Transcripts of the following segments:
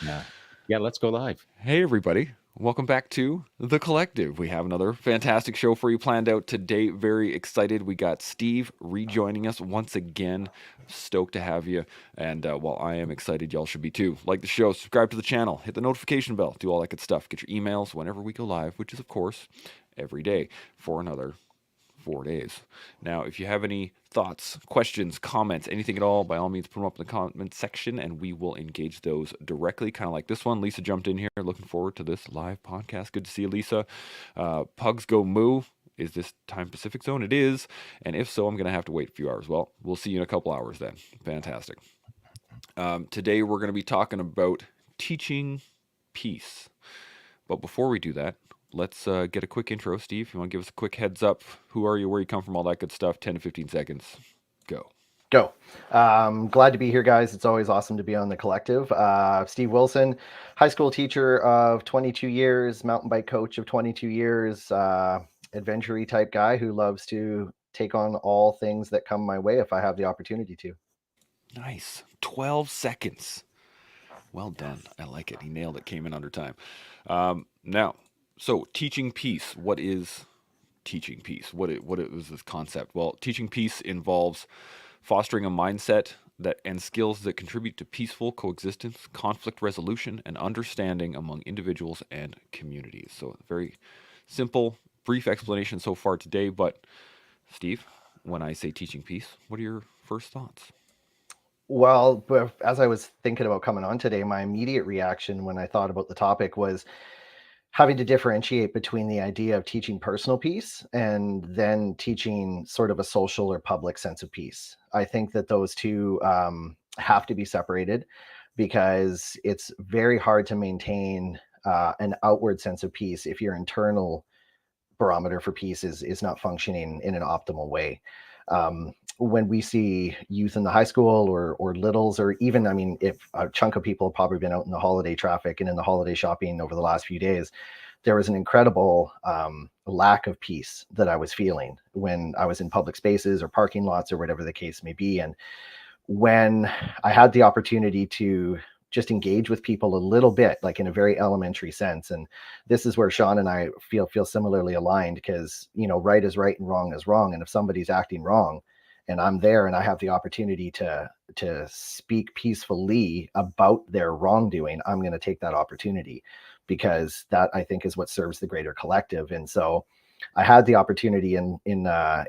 Yeah. Yeah, let's go live. Hey, everybody. Welcome back to The Collective. We have another fantastic show for you planned out today. Very excited. We got Steve rejoining us once again. Stoked to have you. And while I am excited, y'all should be too. Like the show, subscribe to the channel, hit the notification bell, do all that good stuff. Get your emails whenever we go live, which is, of course, every day for another 4 days. Now, if you have any thoughts, questions, comments, anything at all, by all means, put them up in the comment section and we will engage those directly, kind of like this one. Lisa jumped in here. Looking forward to this live podcast. Good to see you, Lisa. Pugs go moo. Is this time Pacific zone? It is. And if so, I'm going to have to wait a few hours. Well, we'll see you in a couple hours then. Fantastic. Today, we're going to be talking about teaching peace. But before we do that, let's get a quick intro. Steve, you want to give us a quick heads up? Who are you, where you come from, all that good stuff? 10 to 15 seconds. Go. Go. Glad to be here, guys. It's always awesome to be on the collective. Steve Wilson, high school teacher of 22 years, mountain bike coach of 22 years, adventure-y type guy who loves to take on all things that come my way if I have the opportunity to. Nice. 12 seconds. Well done. I like it. He nailed it. Came in under time. Now, so teaching peace. What is teaching peace? What is this concept? Well, teaching peace involves fostering a mindset that and skills that contribute to peaceful coexistence, conflict resolution, and understanding among individuals and communities. So, very simple, brief explanation so far today. But, Steve, when I say teaching peace, what are your first thoughts? Well, as I was thinking about coming on today, my immediate reaction when I thought about the topic was having to differentiate between the idea of teaching personal peace and then teaching sort of a social or public sense of peace. I think that those two have to be separated because it's very hard to maintain an outward sense of peace if your internal barometer for peace is not functioning in an optimal way. When we see youth in the high school or littles, or even, I mean, if a chunk of people have probably been out in the holiday traffic and in the holiday shopping over the last few days, there was an incredible lack of peace that I was feeling when I was in public spaces or parking lots or whatever the case may be. And when I had the opportunity to just engage with people a little bit, like in a very elementary sense. And this is where Shaun and I feel similarly aligned because, you know, right is right and wrong is wrong. And if somebody's acting wrong and I'm there and I have the opportunity to speak peacefully about their wrongdoing, I'm going to take that opportunity because that, I think, is what serves the greater collective. And so I had the opportunity in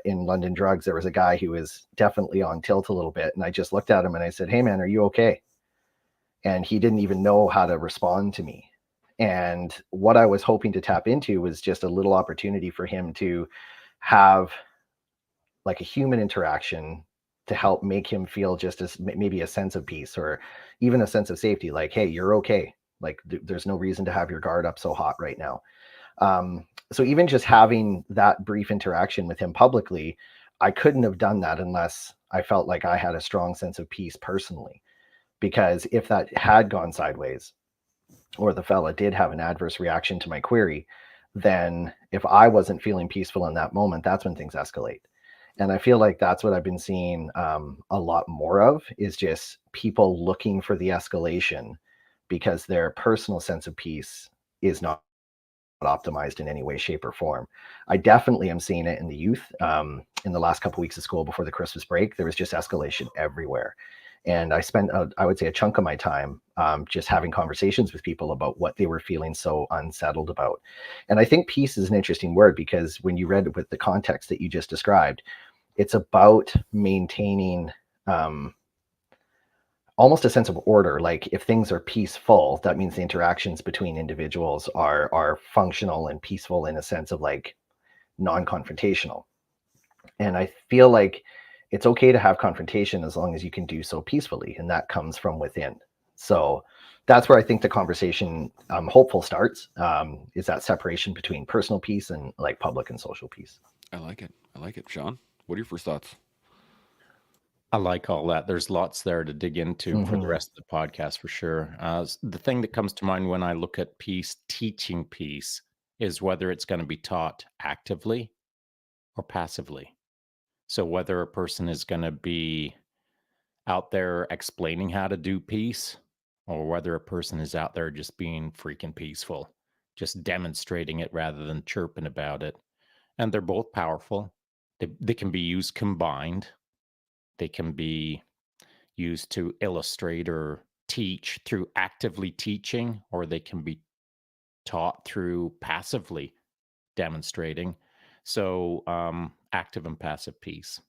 London Drugs. There was a guy who was definitely on tilt a little bit, and I just looked at him and I said, "Hey, man, are you okay?" And he didn't even know how to respond to me. And what I was hoping to tap into was just a little opportunity for him to have like a human interaction to help make him feel just as maybe a sense of peace or even a sense of safety. Like, hey, you're okay. Like, there's no reason to have your guard up so hot right now. So even just having that brief interaction with him publicly, I couldn't have done that unless I felt like I had a strong sense of peace personally. Because if that had gone sideways, or the fella did have an adverse reaction to my query, then if I wasn't feeling peaceful in that moment, that's when things escalate. And I feel like that's what I've been seeing a lot more of, is just people looking for the escalation because their personal sense of peace is not optimized in any way, shape, or form. I definitely am seeing it in the youth. In the last couple of weeks of school before the Christmas break, there was just escalation everywhere. And I spent, I would say, a chunk of my time just having conversations with people about what they were feeling so unsettled about. And I think peace is an interesting word because when you read it with the context that you just described, it's about maintaining almost a sense of order. Like if things are peaceful, that means the interactions between individuals are functional and peaceful in a sense of like non-confrontational. And I feel like it's okay to have confrontation as long as you can do so peacefully, and that comes from within. So that's where I think the conversation hopeful starts, is that separation between personal peace and like public and social peace. I like it. I like it. Sean, what are your first thoughts? I like all that. There's lots there to dig into for the Mm-hmm. rest of the podcast for sure. The thing that comes to mind when I look at peace, teaching peace, is whether it's going to be taught actively or passively. So whether a person is going to be out there explaining how to do peace, or whether a person is out there just being freaking peaceful, just demonstrating it rather than chirping about it. And they're both powerful. They can be used combined. They can be used to illustrate or teach through actively teaching, or they can be taught through passively demonstrating. So active and passive peace.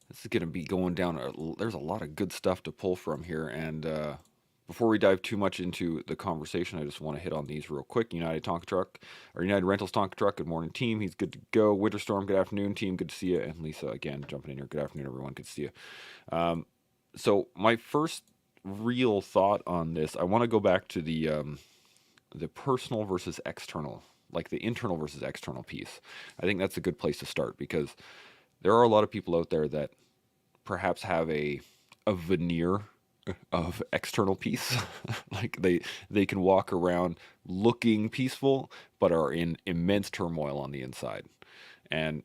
This is going to be going down. There's a lot of good stuff to pull from here. And before we dive too much into the conversation, I just want to hit on these real quick. United Rentals Tonka Truck, good morning, team. He's good to go. Winterstorm, good afternoon, team. Good to see you. And Lisa, again, jumping in here. Good afternoon, everyone. Good to see you. So my first real thought on this, I want to go back to the personal versus external, like the internal versus external piece. I think that's a good place to start, because there are a lot of people out there that perhaps have a veneer of external peace. Like they can walk around looking peaceful, but are in immense turmoil on the inside. And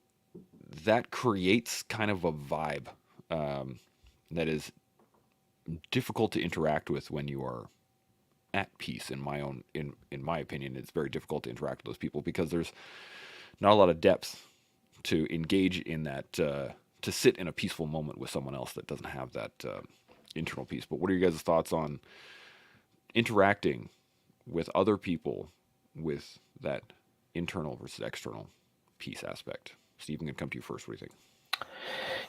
that creates kind of a vibe that is difficult to interact with when you are at peace. In my opinion, it's very difficult to interact with those people, because there's not a lot of depth to engage in that, to sit in a peaceful moment with someone else that doesn't have that internal peace. But what are your guys' thoughts on interacting with other people with that internal versus external peace aspect? Steve, I'm going to come to you first. What do you think?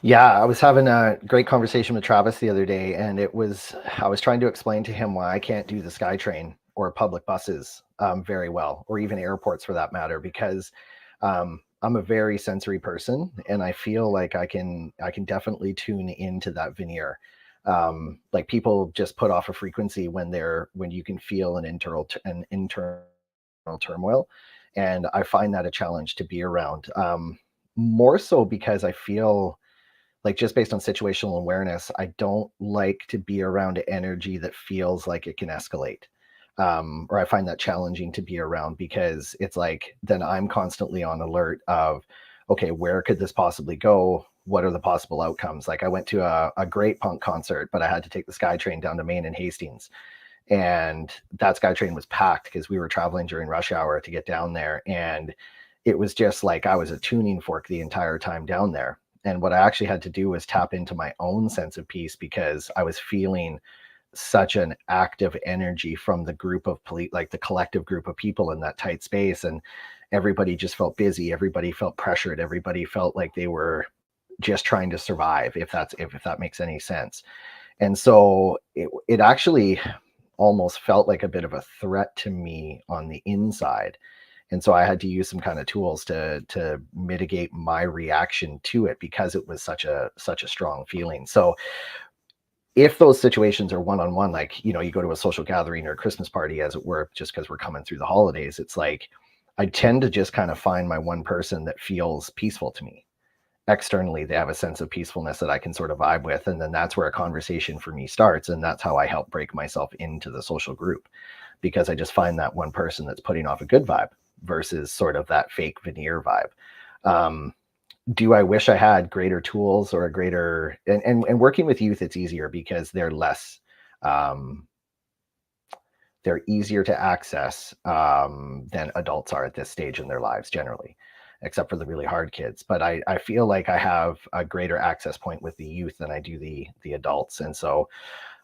Yeah, I was having a great conversation with Travis the other day, and I was trying to explain to him why I can't do the SkyTrain or public buses very well, or even airports for that matter, because I'm a very sensory person, and I feel like I can definitely tune into that veneer. Like, people just put off a frequency when you can feel an internal turmoil, and I find that a challenge to be around. More so because I feel like, just based on situational awareness, I don't like to be around energy that feels like it can escalate. Or I find that challenging to be around, because it's like, then I'm constantly on alert of, okay, where could this possibly go? What are the possible outcomes? Like, I went to a great punk concert, but I had to take the SkyTrain down to Maine and Hastings. And that SkyTrain was packed because we were traveling during rush hour to get down there. And it was just like I was a tuning fork the entire time down there. And what I actually had to do was tap into my own sense of peace, because I was feeling such an active energy from the group of like the collective group of people in that tight space. And everybody just felt busy. Everybody felt pressured. Everybody felt like they were just trying to survive, if that makes any sense. And so it actually almost felt like a bit of a threat to me on the inside. And so I had to use some kind of tools to mitigate my reaction to it, because it was such a strong feeling. So if those situations are one-on-one, like, you go to a social gathering or a Christmas party, as it were, just because we're coming through the holidays, it's like I tend to just kind of find my one person that feels peaceful to me. Externally, they have a sense of peacefulness that I can sort of vibe with, and then that's where a conversation for me starts, and that's how I help break myself into the social group, because I just find that one person that's putting off a good vibe versus sort of that fake veneer vibe. Do I wish I had greater tools, or a greater, and working with youth, it's easier because they're less, they're easier to access than adults are at this stage in their lives generally, except for the really hard kids. But I feel like I have a greater access point with the youth than I do the adults. And so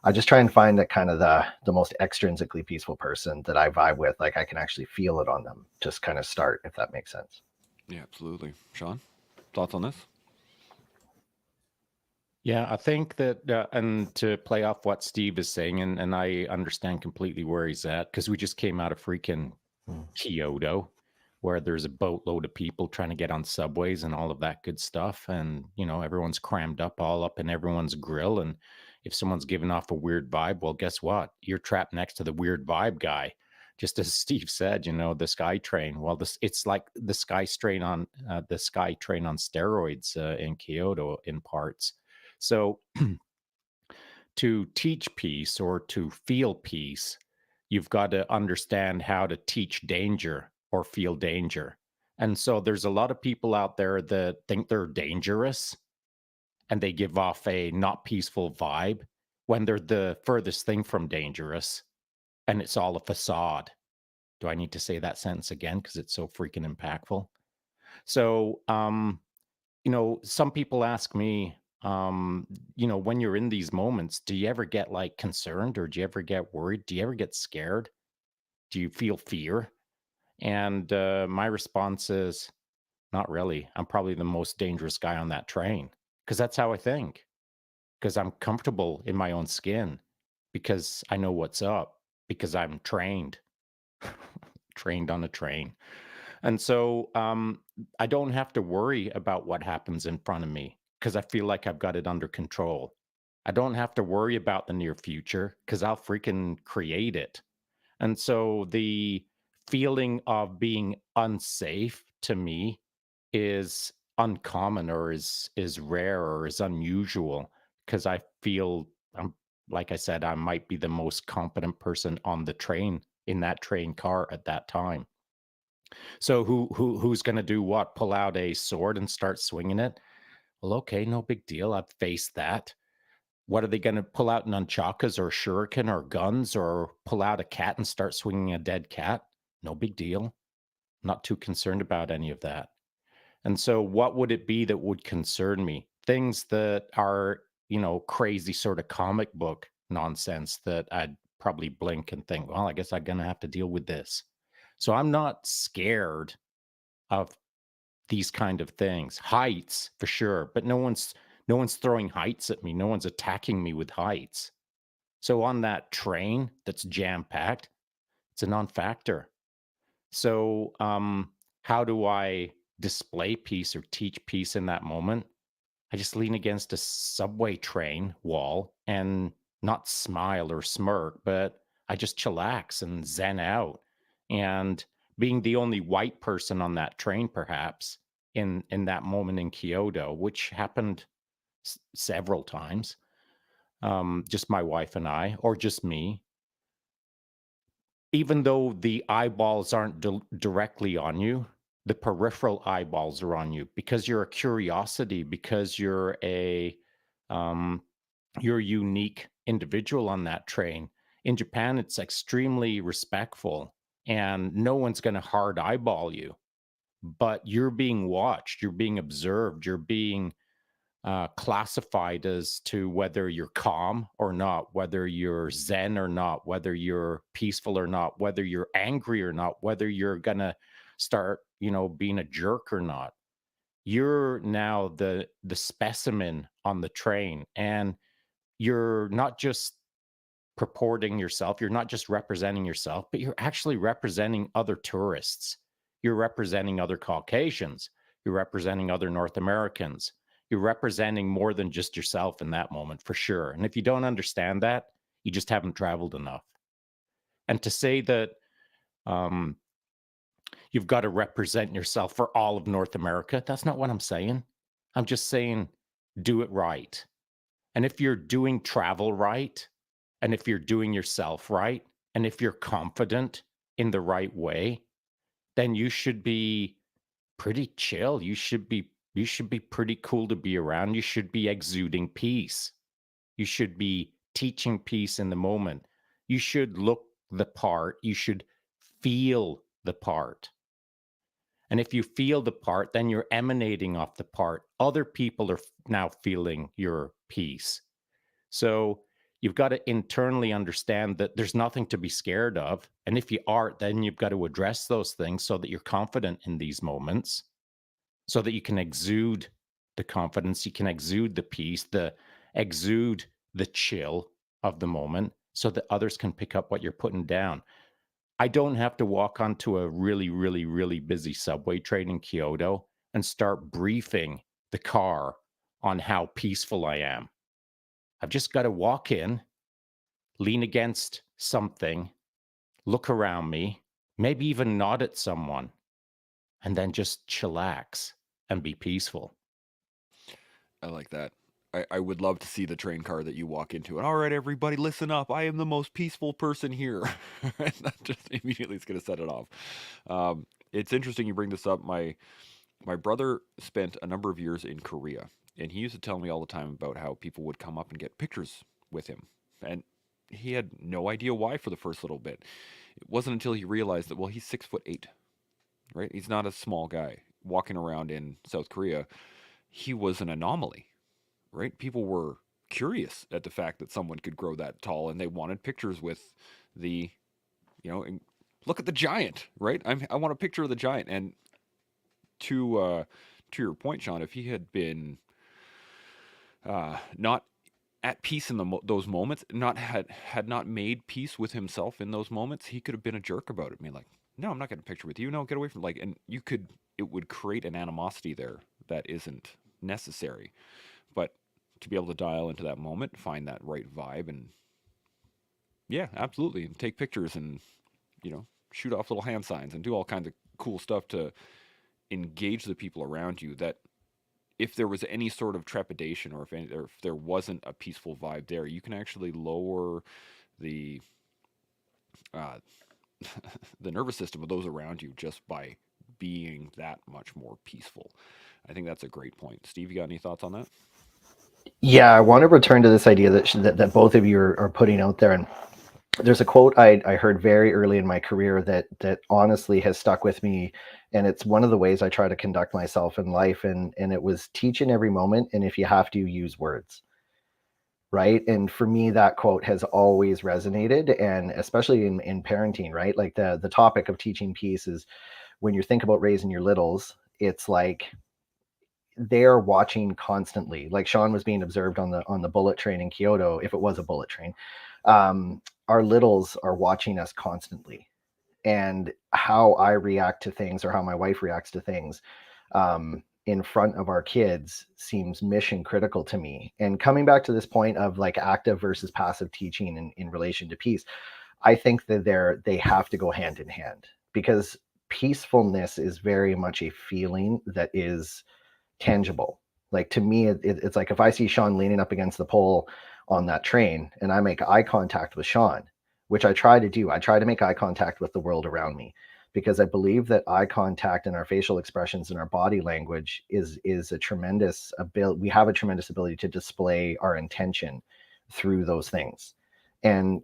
I just try and find that kind of the most extrinsically peaceful person that I vibe with, like I can actually feel it on them, just kind of start, if that makes sense. Yeah, absolutely. Shaun, thoughts on this? Yeah, I think that, and to play off what Steve is saying, and I understand completely where he's at, because we just came out of freaking Kyoto, where there's a boatload of people trying to get on subways and all of that good stuff. And, everyone's crammed up all up in everyone's grill. And if someone's giving off a weird vibe, well, guess what? You're trapped next to the weird vibe guy. Just as Steve said, the SkyTrain. Well, it's like the SkyTrain on steroids in Kyoto in parts. So to teach peace or to feel peace, you've got to understand how to teach danger or feel danger. And so there's a lot of people out there that think they're dangerous, and they give off a not peaceful vibe when they're the furthest thing from dangerous and it's all a facade. Do I need to say that sentence again because it's so freaking impactful? So, some people ask me, when you're in these moments, do you ever get like concerned or do you ever get worried? Do you ever get scared? Do you feel fear? And my response is, not really. I'm probably the most dangerous guy on that train because that's how I think. Because I'm comfortable in my own skin, because I know what's up, because I'm trained, trained on a train. And so I don't have to worry about what happens in front of me because I feel like I've got it under control. I don't have to worry about the near future because I'll freaking create it. And so the feeling of being unsafe to me is uncommon or is rare or is unusual because I feel I'm like I said, I might be the most competent person on the train in that train car at that time. So who's going to do what? Pull out a sword and start swinging it? Well, okay, no big deal. I've faced that. What are they going to pull out nunchakas or shuriken or guns or pull out a cat and start swinging a dead cat? No big deal. Not too concerned about any of that. And so, what would it be that would concern me? Things that are, crazy sort of comic book nonsense that I'd probably blink and think, well, I guess I'm going to have to deal with this. So, I'm not scared of these kind of things. Heights for sure, but no one's throwing heights at me. No one's attacking me with heights. So on that train that's jam packed, it's a non-factor. So how do I display peace or teach peace in that moment? I just lean against a subway train wall and not smile or smirk, but I just chillax and zen out. And being the only white person on that train, perhaps in that moment in Kyoto, which happened several times, just my wife and I, or just me, even though the eyeballs aren't directly on you, the peripheral eyeballs are on you because you're a curiosity, because um, you're a unique individual on that train. In Japan, it's extremely respectful, and no one's going to hard eyeball you. But you're being watched, you're being observed, you're being classified as to whether you're calm or not, whether you're zen or not, whether you're peaceful or not, whether you're angry or not, whether you're gonna start, being a jerk or not. You're now the specimen on the train, and you're not just purporting yourself. You're not just representing yourself, but you're actually representing other tourists. You're representing other Caucasians. You're representing other North Americans. You're representing more than just yourself in that moment, for sure. And if you don't understand that, you just haven't traveled enough. And to say that um, you've got to represent yourself for all of North America, that's not what I'm saying. I'm just saying do it right. And if you're doing travel right, and if you're doing yourself right, and if you're confident in the right way, then you should be pretty chill. You should be pretty cool to be around. You should be exuding peace. You should be teaching peace in the moment. You should look the part. You should feel the part. And if you feel the part, then you're emanating off the part. Other people are now feeling your peace. So you've got to internally understand that there's nothing to be scared of. And if you are, then you've got to address those things so that you're confident in these moments, so that you can exude the confidence, you can exude the peace, exude the chill of the moment so that others can pick up what you're putting down. I don't have to walk onto a really, really, really busy subway train in Kyoto and start briefing the car on how peaceful I am. I've just got to walk in, lean against something, look around me, maybe even nod at someone, and then just chillax and be peaceful. I like that. I would love to see the train car that you walk into. And all right, everybody, listen up. I am the most peaceful person here. And that just immediately is going to set it off. It's interesting you bring this up. My brother spent a number of years in Korea, and he used to tell me all the time about how people would come up and get pictures with him And he had no idea why for the first little bit. It wasn't until he realized that, well, he's 6'8", right? He's not a small guy walking around in South Korea. He was an anomaly, right? People were curious at the fact that someone could grow that tall, and they wanted pictures with the, and look at the giant, right? I want a picture of the giant. And to your point, Shaun, if he had been not at peace in those moments, had not made peace with himself in those moments, he could have been a jerk about it. I mean, like, no, I'm not getting a picture with you. No, get away from, like, and it would create an animosity there that isn't necessary. But to be able to dial into that moment, find that right vibe, and yeah, absolutely, and take pictures and shoot off little hand signs and do all kinds of cool stuff to engage the people around you, that if there was any sort of trepidation, or if there wasn't a peaceful vibe there, you can actually lower the the nervous system of those around you just by being that much more peaceful. I think that's a great point. Steve, you got any thoughts on that? Yeah, I want to return to this idea that both of you are putting out there. And there's a quote I heard very early in my career that honestly has stuck with me. And it's one of the ways I try to conduct myself in life. And it was teach in every moment. And if you have to, use words. Right. And for me, that quote has always resonated. And especially in parenting, right? Like the topic of teaching peace is, when you think about raising your littles, it's like they're watching constantly. Like Shaun was being observed on the bullet train in Kyoto, if it was a bullet train. Our littles are watching us constantly, and how I react to things, or how my wife reacts to things in front of our kids, seems mission critical to me. And coming back to this point of like active versus passive teaching in relation to peace, I think that they have to go hand in hand, because peacefulness is very much a feeling that is tangible. Like, to me, it's like if I see Shaun leaning up against the pole on that train and I make eye contact with Shaun, which I try to do, I try to make eye contact with the world around me, because I believe that eye contact and our facial expressions and our body language is a tremendous ability. We have a tremendous ability to display our intention through those things. And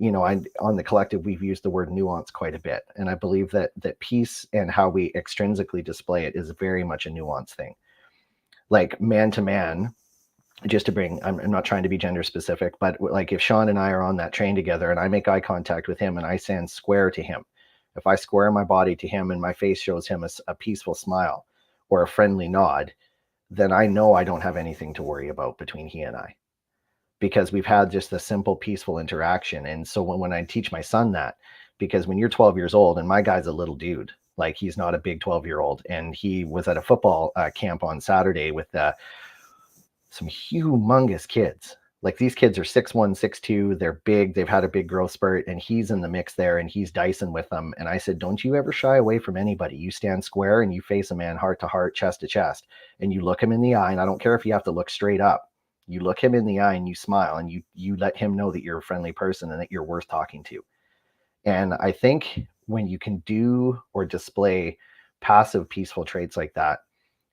on the collective, we've used the word nuance quite a bit, and I believe that peace and how we extrinsically display it is very much a nuance thing. Like, man to man, just to bring, I'm not trying to be gender specific, but like if Shaun and I are on that train together and I make eye contact with him and I stand square to him, if I square my body to him and my face shows him a peaceful smile or a friendly nod, then I know I don't have anything to worry about between he and I, because we've had just a simple, peaceful interaction. And so when I teach my son that, because when you're 12 years old, and my guy's a little dude, like he's not a big 12-year-old, and he was at a football camp on Saturday with some humongous kids. Like, these kids are 6'1", 6'2", they're big, they've had a big growth spurt, and he's in the mix there, and he's dicing with them. And I said, don't you ever shy away from anybody. You stand square and you face a man heart to heart, chest to chest, and you look him in the eye. And I don't care if you have to look straight up. You look him in the eye and you smile, and you let him know that you're a friendly person and that you're worth talking to. And I think when you can do or display passive, peaceful traits like that,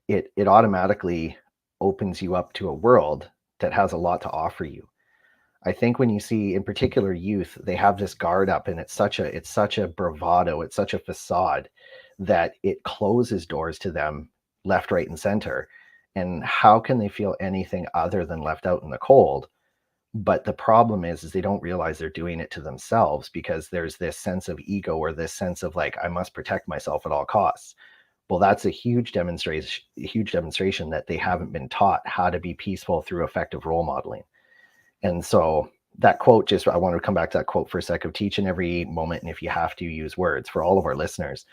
it automatically opens you up to a world that has a lot to offer you. I think when you see, in particular, youth, they have this guard up, and it's such a bravado, it's such a facade that it closes doors to them left, right, and center. And how can they feel anything other than left out in the cold? But the problem is they don't realize they're doing it to themselves, because there's this sense of ego, or this sense of like, I must protect myself at all costs. Well, that's a huge demonstration that they haven't been taught how to be peaceful through effective role modeling. And so that quote, I want to come back to that quote for a sec, of teach in every moment, and if you have to, use words. For all of our listeners,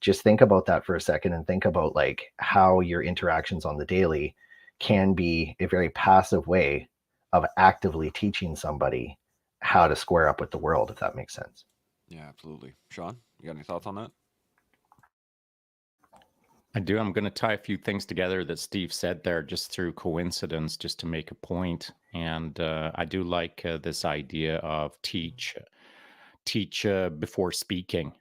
just think about that for a second, and think about like how your interactions on the daily can be a very passive way of actively teaching somebody how to square up with the world, if that makes sense. Yeah, absolutely. Shaun, you got any thoughts on that? I do. I'm going to tie a few things together that Steve said there just through coincidence, just to make a point. And I do like this idea of teach before speaking.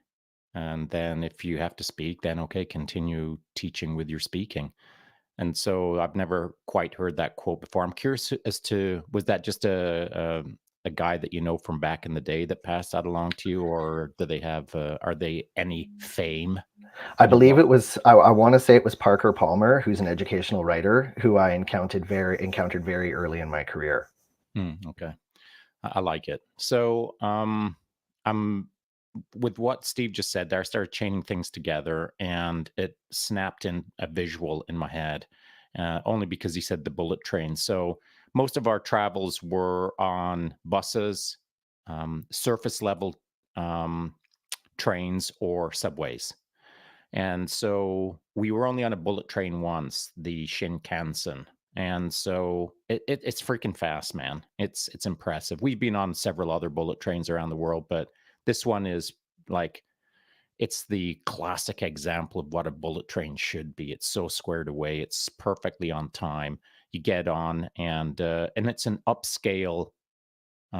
And then if you have to speak, then okay, continue teaching with your speaking. And so I've never quite heard that quote before. I'm curious as to, was that just a guy that you know from back in the day that passed that along to you, or do they have? Are they any fame? I believe it was. I want to say it was Parker Palmer, who's an educational writer, who I encountered very early in my career. Okay, I like it. So, I'm with what Steve just said there. I started chaining things together, and it snapped in a visual in my head, only because he said the bullet train. So most of our travels were on buses, surface level trains, or subways. And so we were only on a bullet train once, the Shinkansen. And so it's freaking fast, man. It's impressive. We've been on several other bullet trains around the world, but this one is like it's the classic example of what a bullet train should be. It's so squared away. It's perfectly on time. You get on, and it's an upscale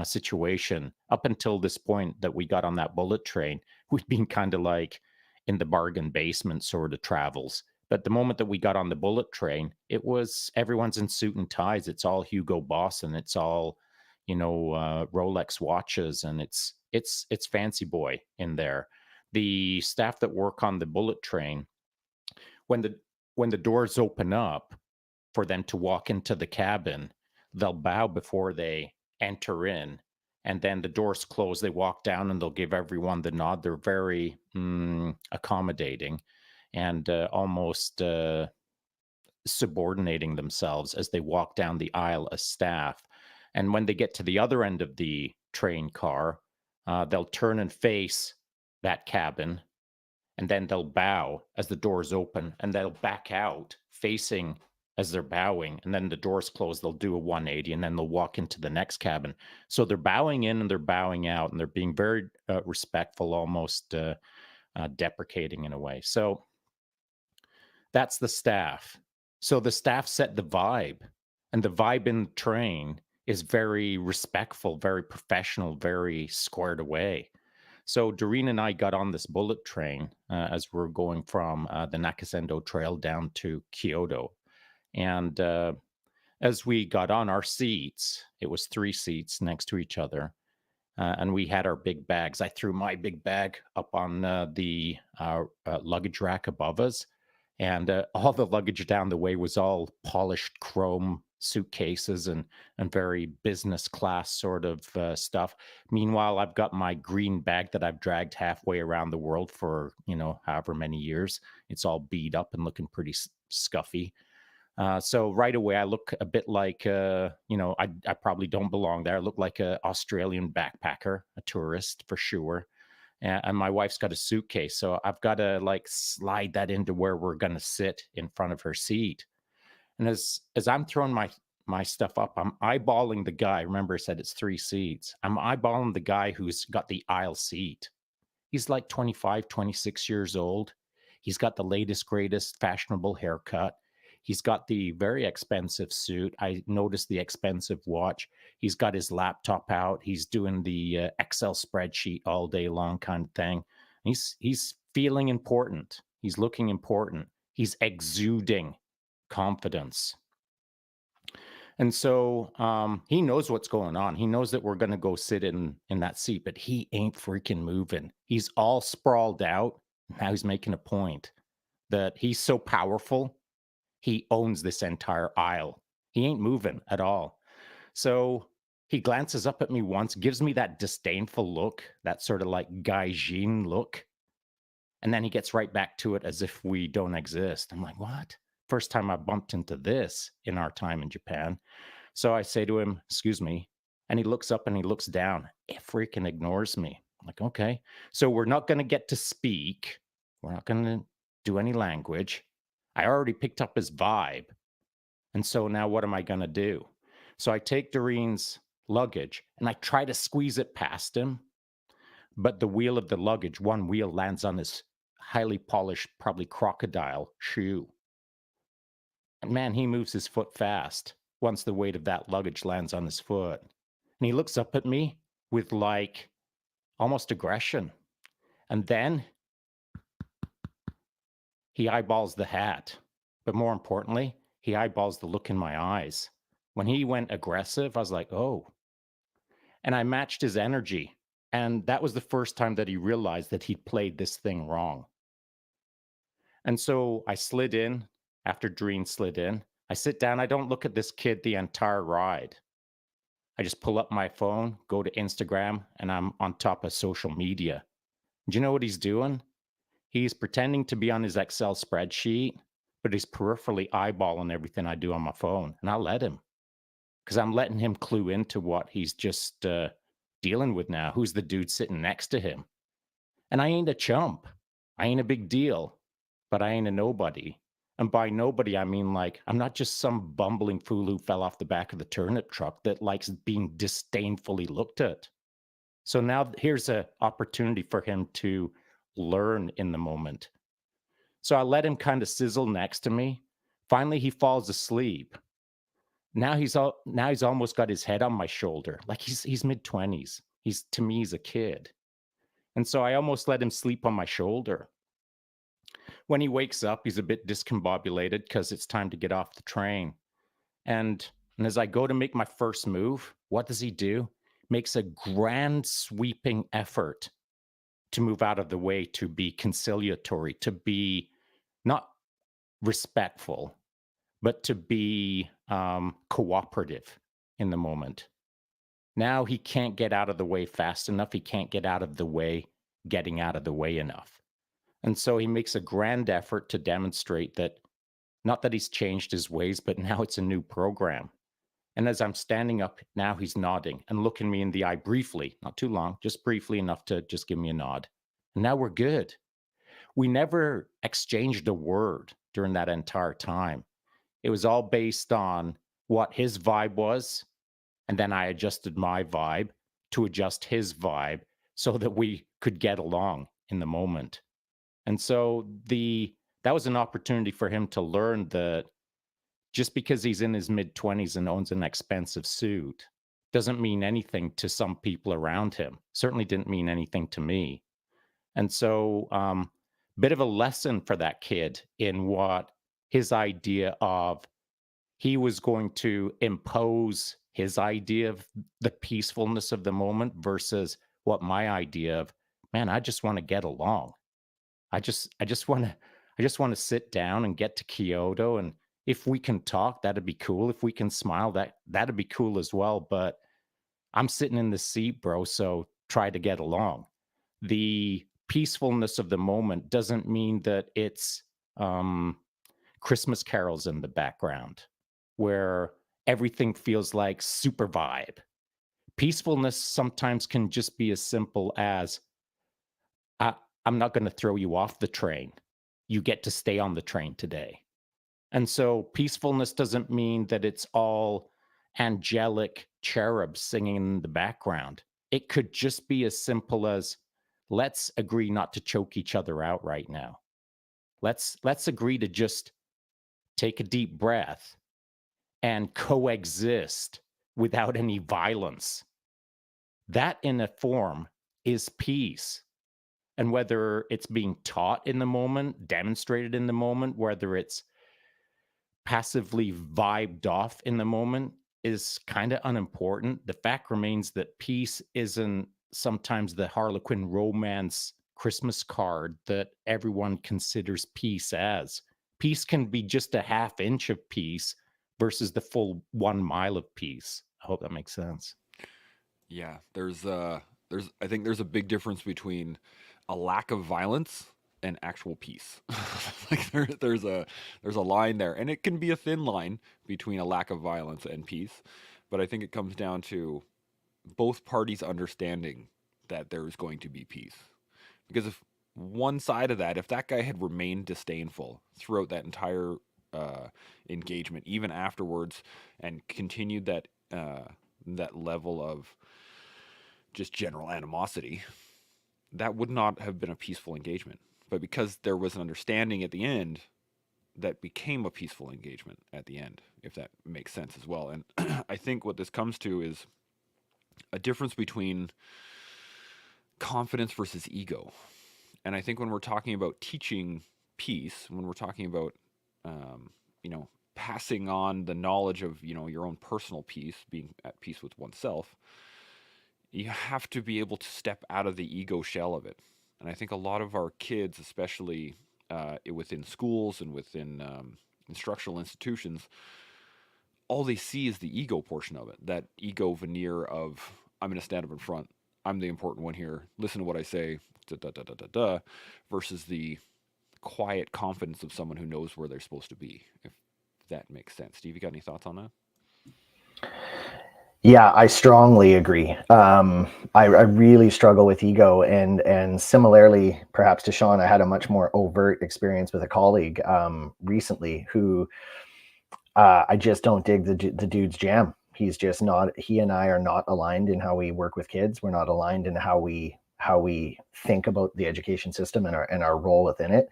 situation. Up until this point that we got on that bullet train, we'd been kind of like in the bargain basement sort of travels. But the moment that we got on the bullet train, it was everyone's in suit and ties. It's all Hugo Boss, and it's all, Rolex watches, and it's fancy boy in there. The staff that work on the bullet train, when the doors open up for them to walk into the cabin, they'll bow before they enter in. And then the doors close, they walk down, and they'll give everyone the nod. They're very accommodating, and almost subordinating themselves as they walk down the aisle as staff. And when they get to the other end of the train car, they'll turn and face that cabin, and then they'll bow as the doors open, and they'll back out facing as they're bowing, and then the doors close. They'll do a 180, and then they'll walk into the next cabin. So they're bowing in and they're bowing out, and they're being very respectful, almost deprecating in a way. So that's the staff. So the staff set the vibe, and the vibe in the train is very respectful, very professional, very squared away. So Doreen and I got on this bullet train as we're going from the Nakasendo Trail down to Kyoto. And as we got on our seats, it was 3 seats next to each other. And we had our big bags. I threw my big bag up on the luggage rack above us. And all the luggage down the way was all polished chrome suitcases and very business class sort of stuff. Meanwhile, I've got my green bag that I've dragged halfway around the world for, however many years. It's all beat up and looking pretty scuffy. So right away, I look a bit like, I probably don't belong there. I look like an Australian backpacker, a tourist for sure. And my wife's got a suitcase, so I've got to like slide that into where we're going to sit in front of her seat. And as I'm throwing my stuff up, I'm eyeballing the guy. Remember, I said it's 3 seats. I'm eyeballing the guy who's got the aisle seat. He's like 25, 26 years old. He's got the latest, greatest fashionable haircut. He's got the very expensive suit. I noticed the expensive watch. He's got his laptop out. He's doing the Excel spreadsheet all day long kind of thing. He's feeling important. He's looking important. He's exuding confidence. And so he knows what's going on. He knows that we're going to go sit in that seat, but he ain't freaking moving. He's all sprawled out. Now he's making a point that he's so powerful. He owns this entire aisle. He ain't moving at all. So he glances up at me once, gives me that disdainful look, that sort of like gaijin look. And then he gets right back to it as if we don't exist. I'm like, what? First time I bumped into this in our time in Japan. So I say to him, excuse me. And he looks up and he looks down. He freaking ignores me. I'm like, okay. So we're not going to get to speak. We're not going to do any language. I already picked up his vibe. And so now what am I going to do? So I take Doreen's luggage and I try to squeeze it past him. But the wheel of the luggage, one wheel lands on his highly polished, probably crocodile shoe. And man, he moves his foot fast once the weight of that luggage lands on his foot. And he looks up at me with like almost aggression. And then he eyeballs the hat, but more importantly, he eyeballs the look in my eyes. When he went aggressive, I was like, oh. and I matched his energy. And that was the first time that he realized that he'd played this thing wrong. And so I slid in after Dreen slid in. I sit down. I don't look at this kid the entire ride. I just pull up my phone, go to Instagram, and I'm on top of social media. Do you know what he's doing? He's pretending to be on his Excel spreadsheet, but he's peripherally eyeballing everything I do on my phone. And I let him, because I'm letting him clue into what he's just dealing with now. Who's the dude sitting next to him? And I ain't a chump. I ain't a big deal, but I ain't a nobody. And by nobody, I mean, like, I'm not just some bumbling fool who fell off the back of the turnip truck that likes being disdainfully looked at. So now here's an opportunity for him to learn in the moment. So I let him kind of sizzle next to me. Finally, he falls asleep. Now he's almost got his head on my shoulder. Like he's mid-20s. To me, he's a kid. And so I almost let him sleep on my shoulder. When he wakes up, he's a bit discombobulated because it's time to get off the train. And as I go to make my first move, what does he do? Makes a grand sweeping effort to move out of the way, to be conciliatory, to be not respectful, but to be cooperative in the moment. Now he can't get out of the way fast enough. He can't get out of the way, getting out of the way enough. And so he makes a grand effort to demonstrate that, not that he's changed his ways, but now it's a new program. And as I'm standing up, now he's nodding and looking me in the eye briefly, not too long, just briefly enough to just give me a nod. And now we're good. We never exchanged a word during that entire time. It was all based on what his vibe was. And then I adjusted my vibe to adjust his vibe so that we could get along in the moment. And so that was an opportunity for him to learn that just because he's in his mid-20s and owns an expensive suit doesn't mean anything to some people around him. Certainly didn't mean anything to me. And so bit of a lesson for that kid in what his idea of, he was going to impose his idea of the peacefulness of the moment versus what my idea of, man, I just want to get along. I just want to sit down and get to Kyoto, and if we can talk, that'd be cool. If we can smile, that'd be cool as well. But I'm sitting in the seat, bro, so try to get along. The peacefulness of the moment doesn't mean that it's Christmas carols in the background where everything feels like super vibe. Peacefulness sometimes can just be as simple as, I'm not going to throw you off the train. You get to stay on the train today. And so peacefulness doesn't mean that it's all angelic cherubs singing in the background. It could just be as simple as, let's agree not to choke each other out right now. Let's agree to just take a deep breath and coexist without any violence. That in a form is peace. And whether it's being taught in the moment, demonstrated in the moment, whether it's passively vibed off in the moment, is kind of unimportant. The fact remains that peace isn't sometimes the Harlequin romance Christmas card that everyone considers peace as. Peace can be just a half inch of peace versus the full 1 mile of peace. I hope that makes sense. Yeah, I think there's a big difference between a lack of violence and actual peace. Like there's a line there, and it can be a thin line between a lack of violence and peace, but I think it comes down to both parties understanding that there's going to be peace. Because if one side of that, if that guy had remained disdainful throughout that entire engagement, even afterwards, and continued that level of just general animosity, that would not have been a peaceful engagement. But because there was an understanding at the end, that became a peaceful engagement at the end, if that makes sense as well. And I think what this comes to is a difference between confidence versus ego. And I think when we're talking about teaching peace, when we're talking about, passing on the knowledge of, your own personal peace, being at peace with oneself, you have to be able to step out of the ego shell of it. And I think a lot of our kids, especially within schools and within instructional institutions, all they see is the ego portion of it, that ego veneer of, I'm going to stand up in front, I'm the important one here, listen to what I say, da, da, da, da, da, da, versus the quiet confidence of someone who knows where they're supposed to be, if that makes sense. Steve, you got any thoughts on that? Yeah, I strongly agree. I really struggle with ego, and similarly, perhaps to Shaun, I had a much more overt experience with a colleague recently who I just don't dig the dude's jam. He's just not. He and I are not aligned in how we work with kids. We're not aligned in how we think about the education system and our role within it.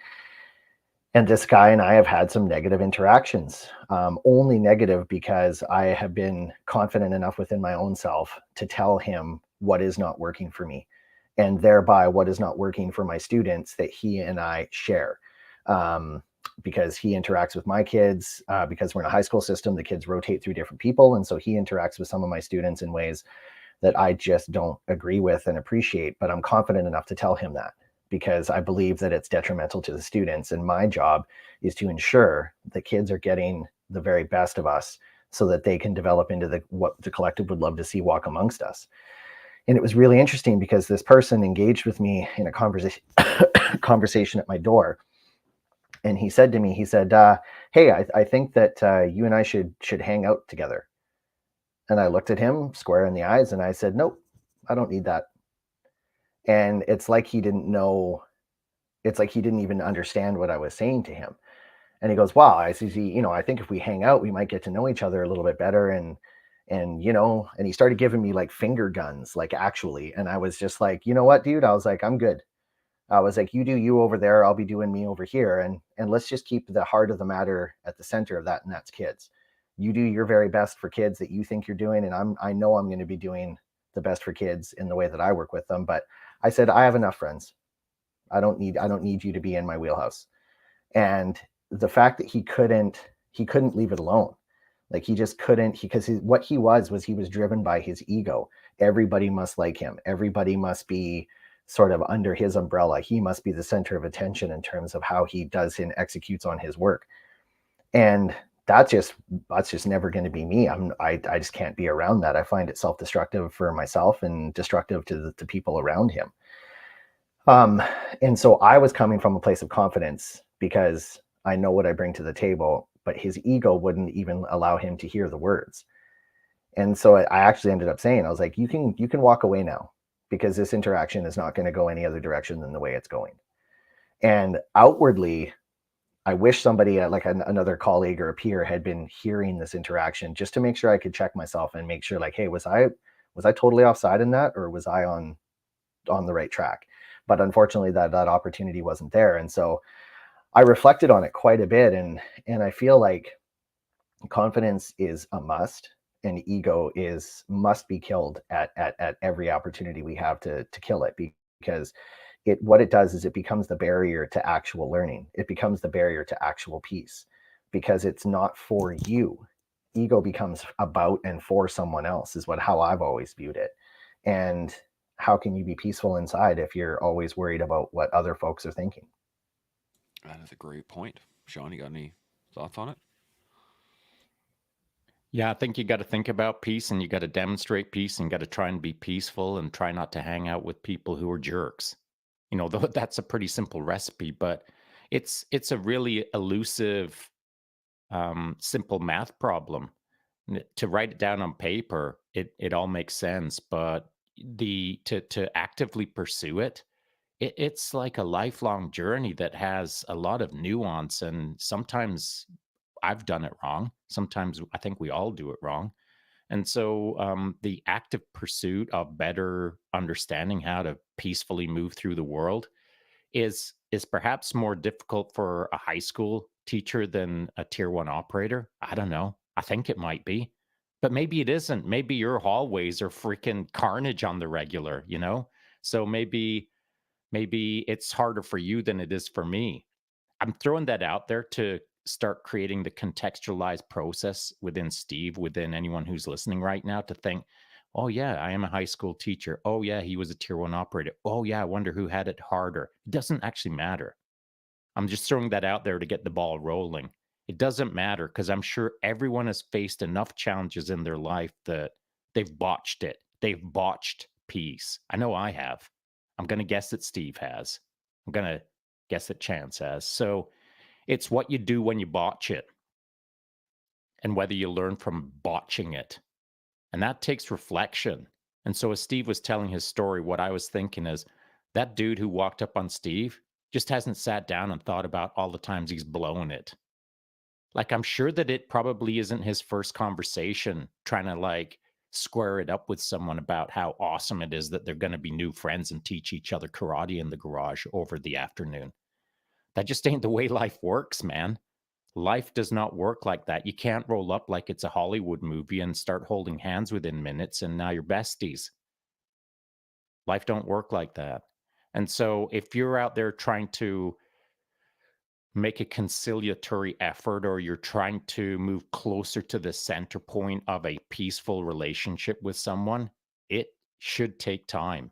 And this guy and I have had some negative interactions, only negative because I have been confident enough within my own self to tell him what is not working for me, and thereby what is not working for my students that he and I share. Because he interacts with my kids, because we're in a high school system, the kids rotate through different people. And so he interacts with some of my students in ways that I just don't agree with and appreciate, but I'm confident enough to tell him that because I believe that it's detrimental to the students. And my job is to ensure the kids are getting the very best of us so that they can develop into what the collective would love to see walk amongst us. And it was really interesting because this person engaged with me in a conversation at my door. And he said to me, he said, hey, I think that you and I should hang out together. And I looked at him square in the eyes and I said, nope, I don't need that. And it's like he didn't know, it's like he didn't even understand what I was saying to him. And he goes, wow, I see, I think if we hang out, we might get to know each other a little bit better. And he started giving me like finger guns, like actually. And I was just like, you know what, dude? I was like, I'm good. I was like, you do you over there, I'll be doing me over here. And let's just keep the heart of the matter at the center of that. And that's kids. You do your very best for kids that you think you're doing. And I know I'm going to be doing the best for kids in the way that I work with them. But I said, I have enough friends. I don't need you to be in my wheelhouse. And the fact that he couldn't leave it alone. Like he just couldn't, because what he was driven by his ego. Everybody must like him. Everybody must be sort of under his umbrella. He must be the center of attention in terms of how he does and executes on his work. And that's just never going to be me. I just can't be around that. I find it self-destructive for myself and destructive to the people around him. And so I was coming from a place of confidence because I know what I bring to the table, but his ego wouldn't even allow him to hear the words. And so I actually ended up saying, I was like, you can walk away now because this interaction is not going to go any other direction than the way it's going. And outwardly, I wish somebody like another colleague or a peer had been hearing this interaction just to make sure I could check myself and make sure like, hey, was I totally offside in that, or was I on the right track? But unfortunately that opportunity wasn't there. And so I reflected on it quite a bit. And I feel like confidence is a must, and ego must be killed at every opportunity we have to kill it, because what it does is it becomes the barrier to actual learning. It becomes the barrier to actual peace because it's not for you. Ego becomes about and for someone else is how I've always viewed it. And how can you be peaceful inside if you're always worried about what other folks are thinking? That is a great point. Shaun, you got any thoughts on it? Yeah, I think you got to think about peace and you got to demonstrate peace and got to try and be peaceful and try not to hang out with people who are jerks. Though that's a pretty simple recipe, but it's a really elusive, simple math problem. To write it down on paper, it all makes sense, but to actively pursue it, it's like a lifelong journey that has a lot of nuance, and sometimes I've done it wrong. Sometimes I think we all do it wrong. And so the active pursuit of better understanding how to peacefully move through the world is perhaps more difficult for a high school teacher than a tier 1 operator. I don't know. I think it might be. But maybe it isn't. Maybe your hallways are freaking carnage on the regular, So maybe it's harder for you than it is for me. I'm throwing that out there to start creating the contextualized process within Steve, within anyone who's listening right now, to think, Oh, yeah, I am a high school teacher. Oh, yeah, he was a tier 1 operator. Oh, yeah, I wonder who had it harder. It doesn't actually matter. I'm just throwing that out there to get the ball rolling. It doesn't matter because I'm sure everyone has faced enough challenges in their life that they've botched it. They've botched peace. I know I have. I'm going to guess that Steve has. I'm going to guess that Chance has. So it's what you do when you botch it and whether you learn from botching it. And that takes reflection. And so as Steve was telling his story, what I was thinking is that dude who walked up on Steve just hasn't sat down and thought about all the times he's blown it. Like, I'm sure that it probably isn't his first conversation trying to like square it up with someone about how awesome it is that they're going to be new friends and teach each other karate in the garage over the afternoon. That just ain't the way life works, man. Life does not work like that. You can't roll up like it's a Hollywood movie and start holding hands within minutes and now you're besties. Life don't work like that. And so if you're out there trying to make a conciliatory effort or you're trying to move closer to the center point of a peaceful relationship with someone, it should take time.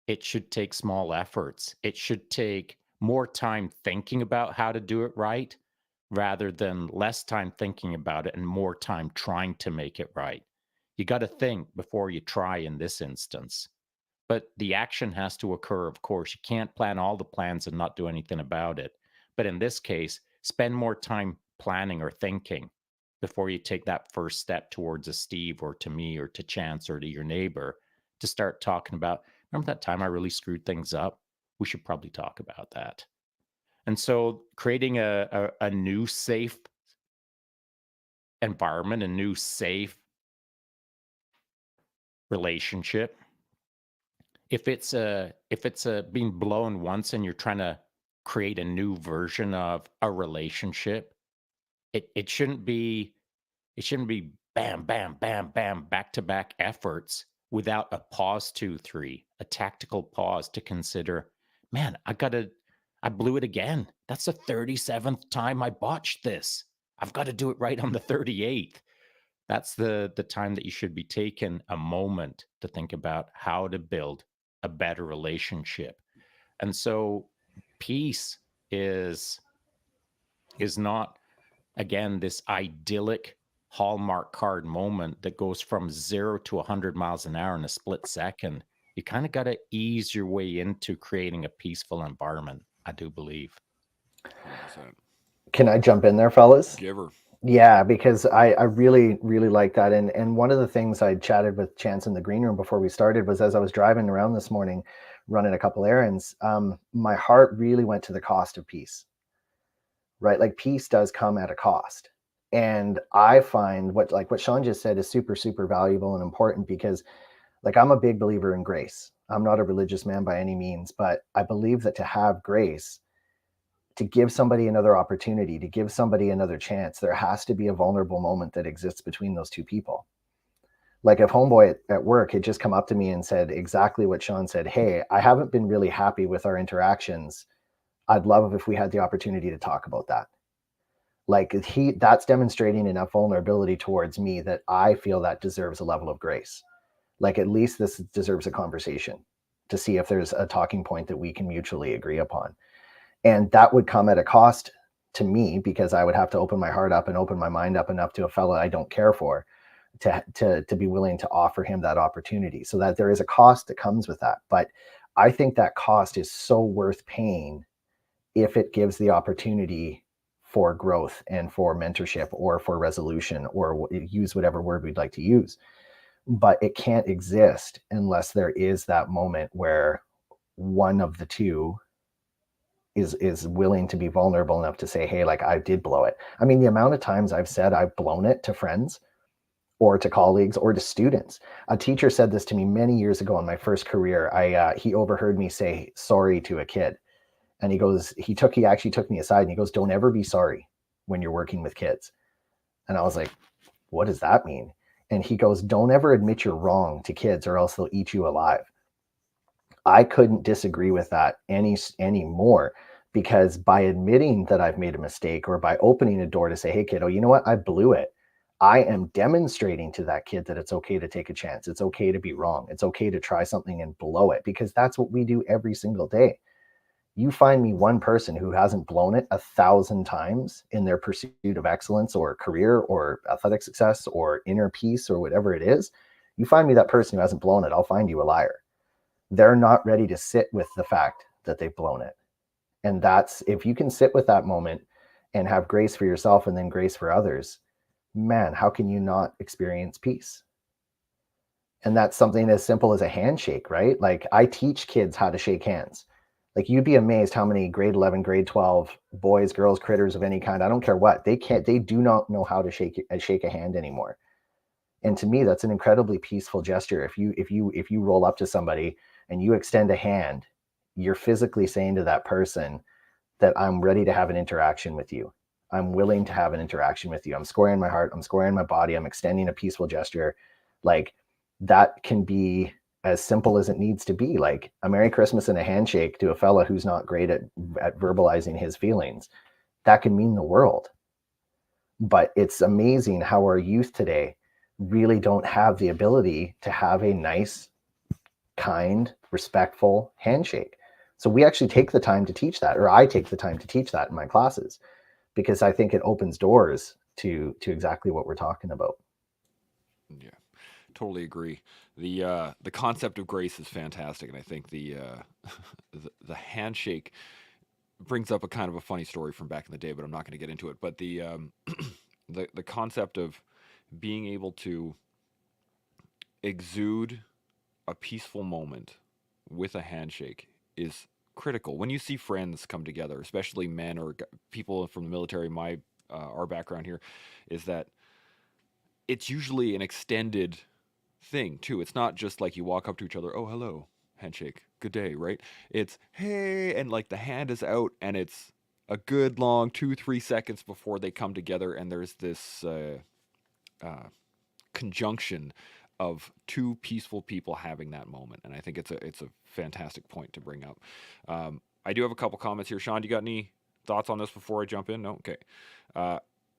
It should take small efforts. It should take more time thinking about how to do it right rather than less time thinking about it and more time trying to make it right. You got to think before you try in this instance. But the action has to occur, of course. You can't plan all the plans and not do anything about it. But in this case, spend more time planning or thinking before you take that first step towards a Steve or to me or to Chance or to your neighbor to start talking about, remember that time I really screwed things up? We should probably talk about that. And so creating a new safe environment, a new safe relationship, if it's a being blown once and you're trying to create a new version of a relationship, it shouldn't be bam bam bam bam back to back efforts without a pause 2 3, a tactical pause to consider, man, I blew it again. That's the 37th time I botched this. I've got to do it right on the 38th. That's the time that you should be taking a moment to think about how to build a better relationship. And so peace is not, again, this idyllic Hallmark card moment that goes from 0 to 100 miles an hour in a split second. You kind of got to ease your way into creating a peaceful environment, I do believe. 100%. Can I jump in there, fellas? Giver. Yeah, because I really, really like that. And one of the things I chatted with Chance in the green room before we started was as I was driving around this morning, running a couple errands, my heart really went to the cost of peace, right? Like peace does come at a cost. And I find what Shaun just said is super, super valuable and important because like I'm a big believer in grace. I'm not a religious man by any means, but I believe that to have grace, to give somebody another opportunity, to give somebody another chance, there has to be a vulnerable moment that exists between those two people. Like if homeboy at work had just come up to me and said exactly what Shaun said, hey, I haven't been really happy with our interactions. I'd love if we had the opportunity to talk about that. Like that's demonstrating enough vulnerability towards me that I feel that deserves a level of grace. Like at least this deserves a conversation to see if there's a talking point that we can mutually agree upon. And that would come at a cost to me because I would have to open my heart up and open my mind up enough to a fella I don't care for to be willing to offer him that opportunity. So that there is a cost that comes with that. But I think that cost is so worth paying if it gives the opportunity for growth and for mentorship or for resolution or use whatever word we'd like to use. But it can't exist unless there is that moment where one of the two is willing to be vulnerable enough to say, hey, like I did blow it. I mean, the amount of times I've said I've blown it to friends or to colleagues or to students. A teacher said this to me many years ago in my first career. He overheard me say sorry to a kid. And he actually took me aside and he goes, don't ever be sorry when you're working with kids. And I was like, what does that mean? And he goes, don't ever admit you're wrong to kids or else they'll eat you alive. I couldn't disagree with that any more, because by admitting that I've made a mistake or by opening a door to say, hey, kiddo, you know what? I blew it. I am demonstrating to that kid that it's okay to take a chance. It's okay to be wrong. It's okay to try something and blow it, because that's what we do every single day. You find me one person who hasn't blown it 1,000 times in their pursuit of excellence or career or athletic success or inner peace or whatever it is. You find me that person who hasn't blown it, I'll find you a liar. They're not ready to sit with the fact that they've blown it. And that's, if you can sit with that moment and have grace for yourself and then grace for others, man, how can you not experience peace? And that's something as simple as a handshake, right? Like, I teach kids how to shake hands. Like, you'd be amazed how many grade 11, grade 12 boys, girls, critters of any kind, I don't care what, they do not know how to shake a hand anymore. And to me, that's an incredibly peaceful gesture. If you roll up to somebody and you extend a hand, you're physically saying to that person that I'm ready to have an interaction with you. I'm willing to have an interaction with you. I'm squaring my heart. I'm squaring my body. I'm extending a peaceful gesture. Like, that can be as simple as it needs to be. Like a Merry Christmas and a handshake to a fella who's not great at verbalizing his feelings. That can mean the world. But it's amazing how our youth today really don't have the ability to have a nice, kind, respectful handshake. So we actually take the time to teach that, or I take the time to teach that in my classes, because I think it opens doors to exactly what we're talking about. Yeah, totally agree. The concept of grace is fantastic, and I think the handshake brings up a kind of a funny story from back in the day, but I'm not going to get into it. But the the concept of being able to exude a peaceful moment with a handshake is critical. When you see friends come together, especially men or people from the military, our background here is that it's usually an extended thing too. It's not just like you walk up to each other, oh, hello, handshake, good day, right? It's hey, and like the hand is out, and it's a good long 2-3 seconds before they come together, and there's this conjunction of two peaceful people having that moment. And I think it's a fantastic point to bring up. I do have a couple comments here. Shaun, do you got any thoughts on this before I jump in? No? Okay.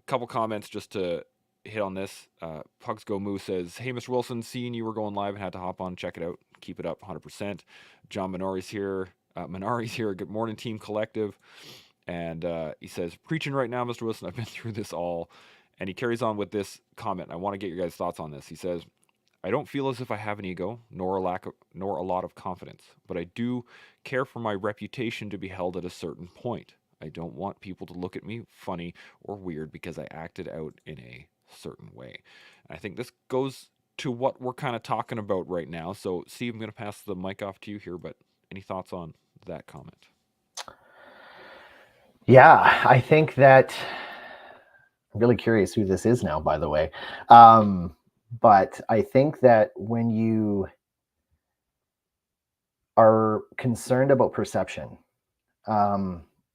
Couple comments just to hit on this. Pugs Go Moo says, hey, Mr. Wilson, seeing you were going live and had to hop on, check it out. Keep it up 100%. John Minori's here. Minari's here. Good morning, Team Collective. And he says, preaching right now, Mr. Wilson, I've been through this all. And he carries on with this comment. I want to get your guys' thoughts on this. He says, I don't feel as if I have an ego, nor a lot of confidence, but I do care for my reputation to be held at a certain point. I don't want people to look at me funny or weird because I acted out in a certain way. And I think this goes to what we're kind of talking about right now. So, Steve, I'm going to pass the mic off to you here, but any thoughts on that comment? Yeah, I think that I'm really curious who this is now, by the way. But I think that when you are concerned about perception,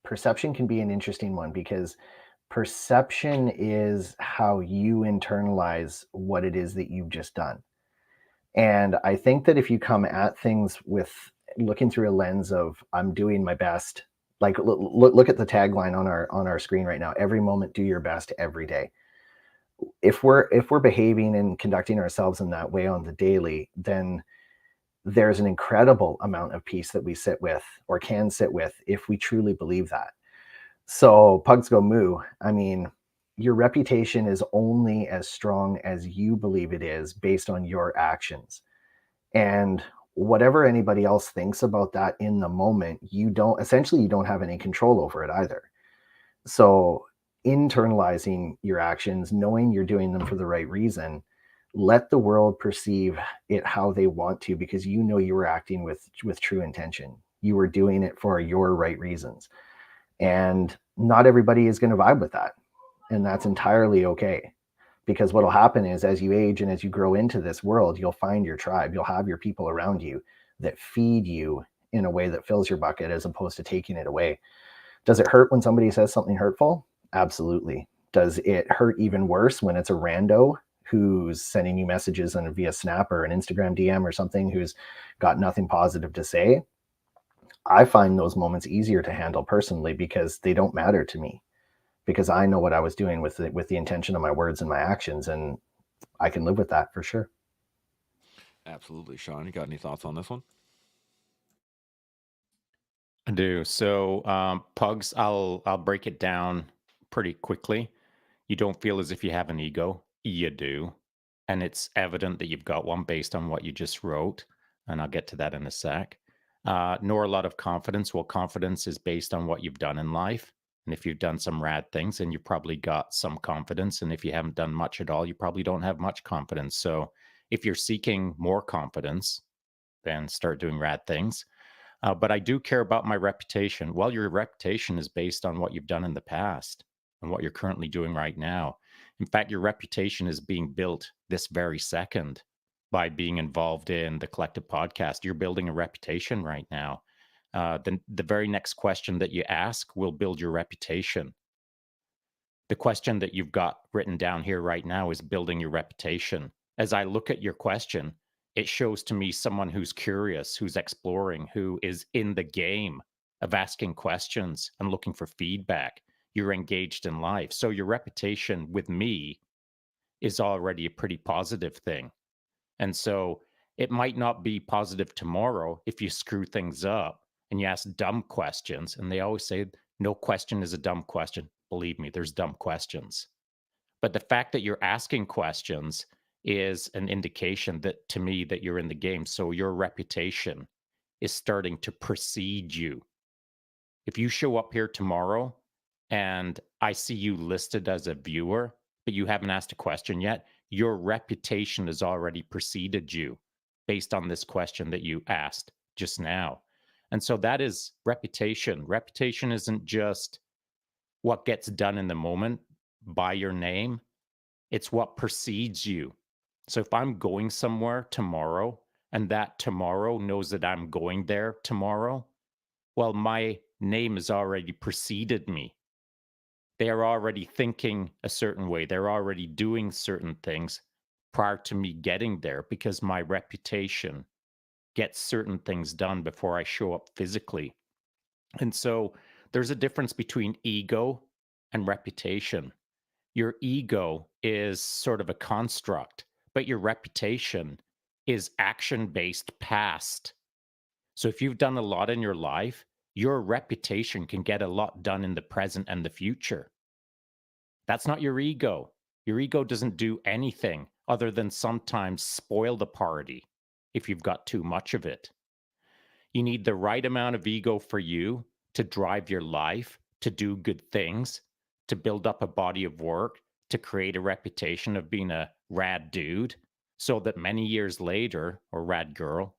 perception can be an interesting one, because perception is how you internalize what it is that you've just done. And I think that if you come at things with looking through a lens of I'm doing my best, like look at the tagline on our screen right now, every moment do your best every day. If we're behaving and conducting ourselves in that way on the daily, then there's an incredible amount of peace that we sit with, or can sit with, if we truly believe that. So Pugs Go Moo, I mean, your reputation is only as strong as you believe it is based on your actions. And whatever anybody else thinks about that in the moment, you don't have any control over it either. So internalizing your actions, knowing you're doing them for the right reason, let the world perceive it how they want to, because you know you were acting with true intention. You were doing it for your right reasons. And not everybody is going to vibe with that. And that's entirely okay. Because what'll happen is, as you age and as you grow into this world, you'll find your tribe. You'll have your people around you that feed you in a way that fills your bucket, as opposed to taking it away. Does it hurt when somebody says something hurtful? Absolutely. Does it hurt even worse when it's a rando who's sending you messages via Snap or an Instagram DM or something, who's got nothing positive to say? I find those moments easier to handle personally, because they don't matter to me. because I know what I was doing with the intention of my words and my actions, and I can live with that for sure. Absolutely. Shaun, you got any thoughts on this one? I do. So, Pugs, I'll break it down pretty quickly. You don't feel as if you have an ego. You do. And it's evident that you've got one based on what you just wrote. And I'll get to that in a sec. Nor a lot of confidence. Well, confidence is based on what you've done in life. And if you've done some rad things, then you probably got some confidence. And if you haven't done much at all, you probably don't have much confidence. So if you're seeking more confidence, then start doing rad things. But I do care about my reputation. Well, your reputation is based on what you've done in the past and what you're currently doing right now. In fact, your reputation is being built this very second by being involved in the Collective podcast. You're building a reputation right now. The very next question that you ask will build your reputation. The question that you've got written down here right now is building your reputation. As I look at your question, it shows to me someone who's curious, who's exploring, who is in the game of asking questions and looking for feedback. You're engaged in life. So your reputation with me is already a pretty positive thing. And so it might not be positive tomorrow if you screw things up and you ask dumb questions. And they always say, no question is a dumb question. Believe me, there's dumb questions. But the fact that you're asking questions is an indication that to me that you're in the game. So your reputation is starting to precede you. If you show up here tomorrow and I see you listed as a viewer, but you haven't asked a question yet, your reputation has already preceded you based on this question that you asked just now. And so that is reputation. Reputation isn't just what gets done in the moment by your name, it's what precedes you. So if I'm going somewhere tomorrow and that tomorrow knows that I'm going there tomorrow, well, my name has already preceded me. They are already thinking a certain way. They're already doing certain things prior to me getting there because my reputation gets certain things done before I show up physically. And so there's a difference between ego and reputation. Your ego is sort of a construct, but your reputation is action-based past. So if you've done a lot in your life, your reputation can get a lot done in the present and the future. That's not your ego. Your ego doesn't do anything other than sometimes spoil the party if you've got too much of it. You need the right amount of ego for you to drive your life, to do good things, to build up a body of work, to create a reputation of being a rad dude, so that many years later, or rad girl,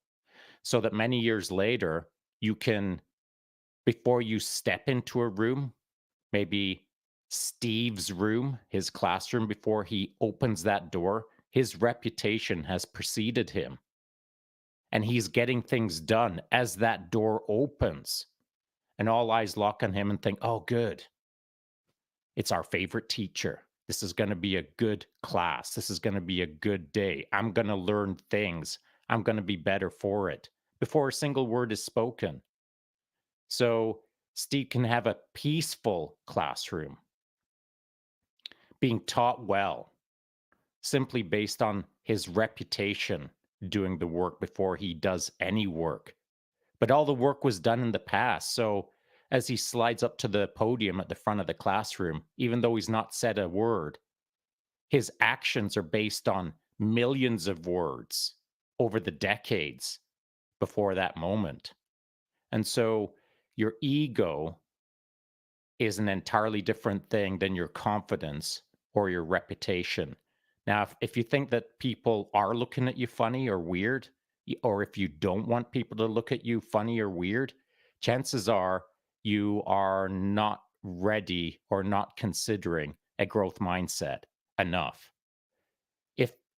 so that many years later, you can, before you step into a room, maybe Steve's room, his classroom, before he opens that door, his reputation has preceded him. And he's getting things done as that door opens. And all eyes lock on him and think, oh, good. It's our favorite teacher. This is going to be a good class. This is going to be a good day. I'm going to learn things. I'm going to be better for it before a single word is spoken. So Steve can have a peaceful classroom, being taught well, simply based on his reputation doing the work before he does any work. But all the work was done in the past. So as he slides up to the podium at the front of the classroom, even though he's not said a word, his actions are based on millions of words over the decades before that moment. And so your ego is an entirely different thing than your confidence or your reputation. Now, if you think that people are looking at you funny or weird, or if you don't want people to look at you funny or weird, chances are you are not ready or not considering a growth mindset enough.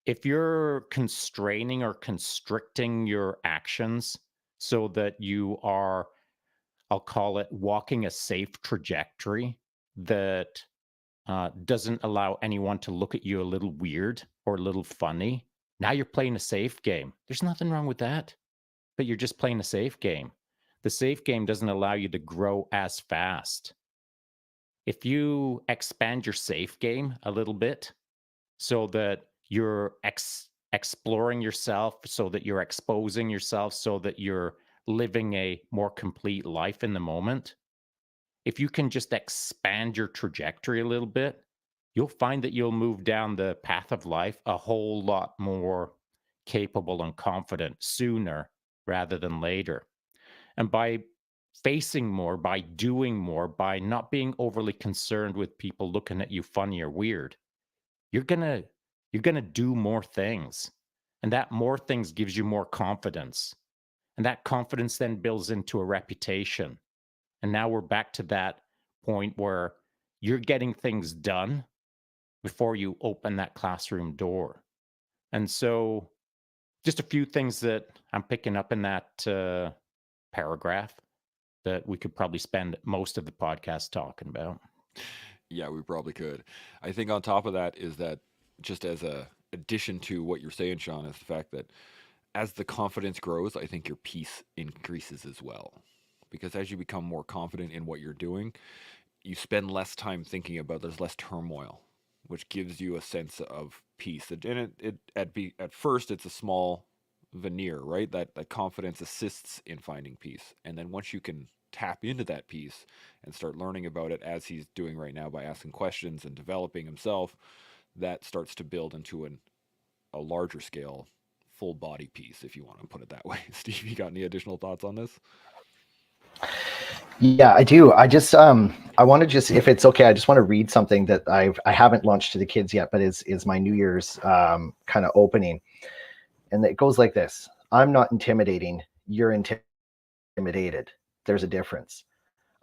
If you're constraining or constricting your actions so that you are, I'll call it, walking a safe trajectory that doesn't allow anyone to look at you a little weird or a little funny, now you're playing a safe game. There's nothing wrong with that, but you're just playing a safe game. The safe game doesn't allow you to grow as fast. if you expand your safe game a little bit so that you're exploring yourself, so that you're exposing yourself, so that you're living a more complete life in the moment, if you can just expand your trajectory a little bit, you'll find that you'll move down the path of life a whole lot more capable and confident sooner rather than later. And by facing more, by doing more, by not being overly concerned with people looking at you funny or weird, you're going to do more things. And that more things gives you more confidence. And that confidence then builds into a reputation. And now we're back to that point where you're getting things done before you open that classroom door. And so just a few things that I'm picking up in that paragraph that we could probably spend most of the podcast talking about. Yeah, we probably could. I think on top of that is that, just as a addition to what you're saying, Shaun, is the fact that as the confidence grows, I think your peace increases as well. Because as you become more confident in what you're doing, you spend less time thinking about, there's less turmoil, which gives you a sense of peace. And at first, it's a small veneer, right? That confidence assists in finding peace. And then once you can tap into that peace and start learning about it, as he's doing right now by asking questions and developing himself, that starts to build into a larger scale, full body peace, if you want to put it that way. Steve, you got any additional thoughts on this? Yeah, I do. I just I want to just, if it's okay, I just want to read something that I haven't launched to the kids yet, but is my New Year's kind of opening. And it goes like this: I'm not intimidating, you're intimidated. There's a difference.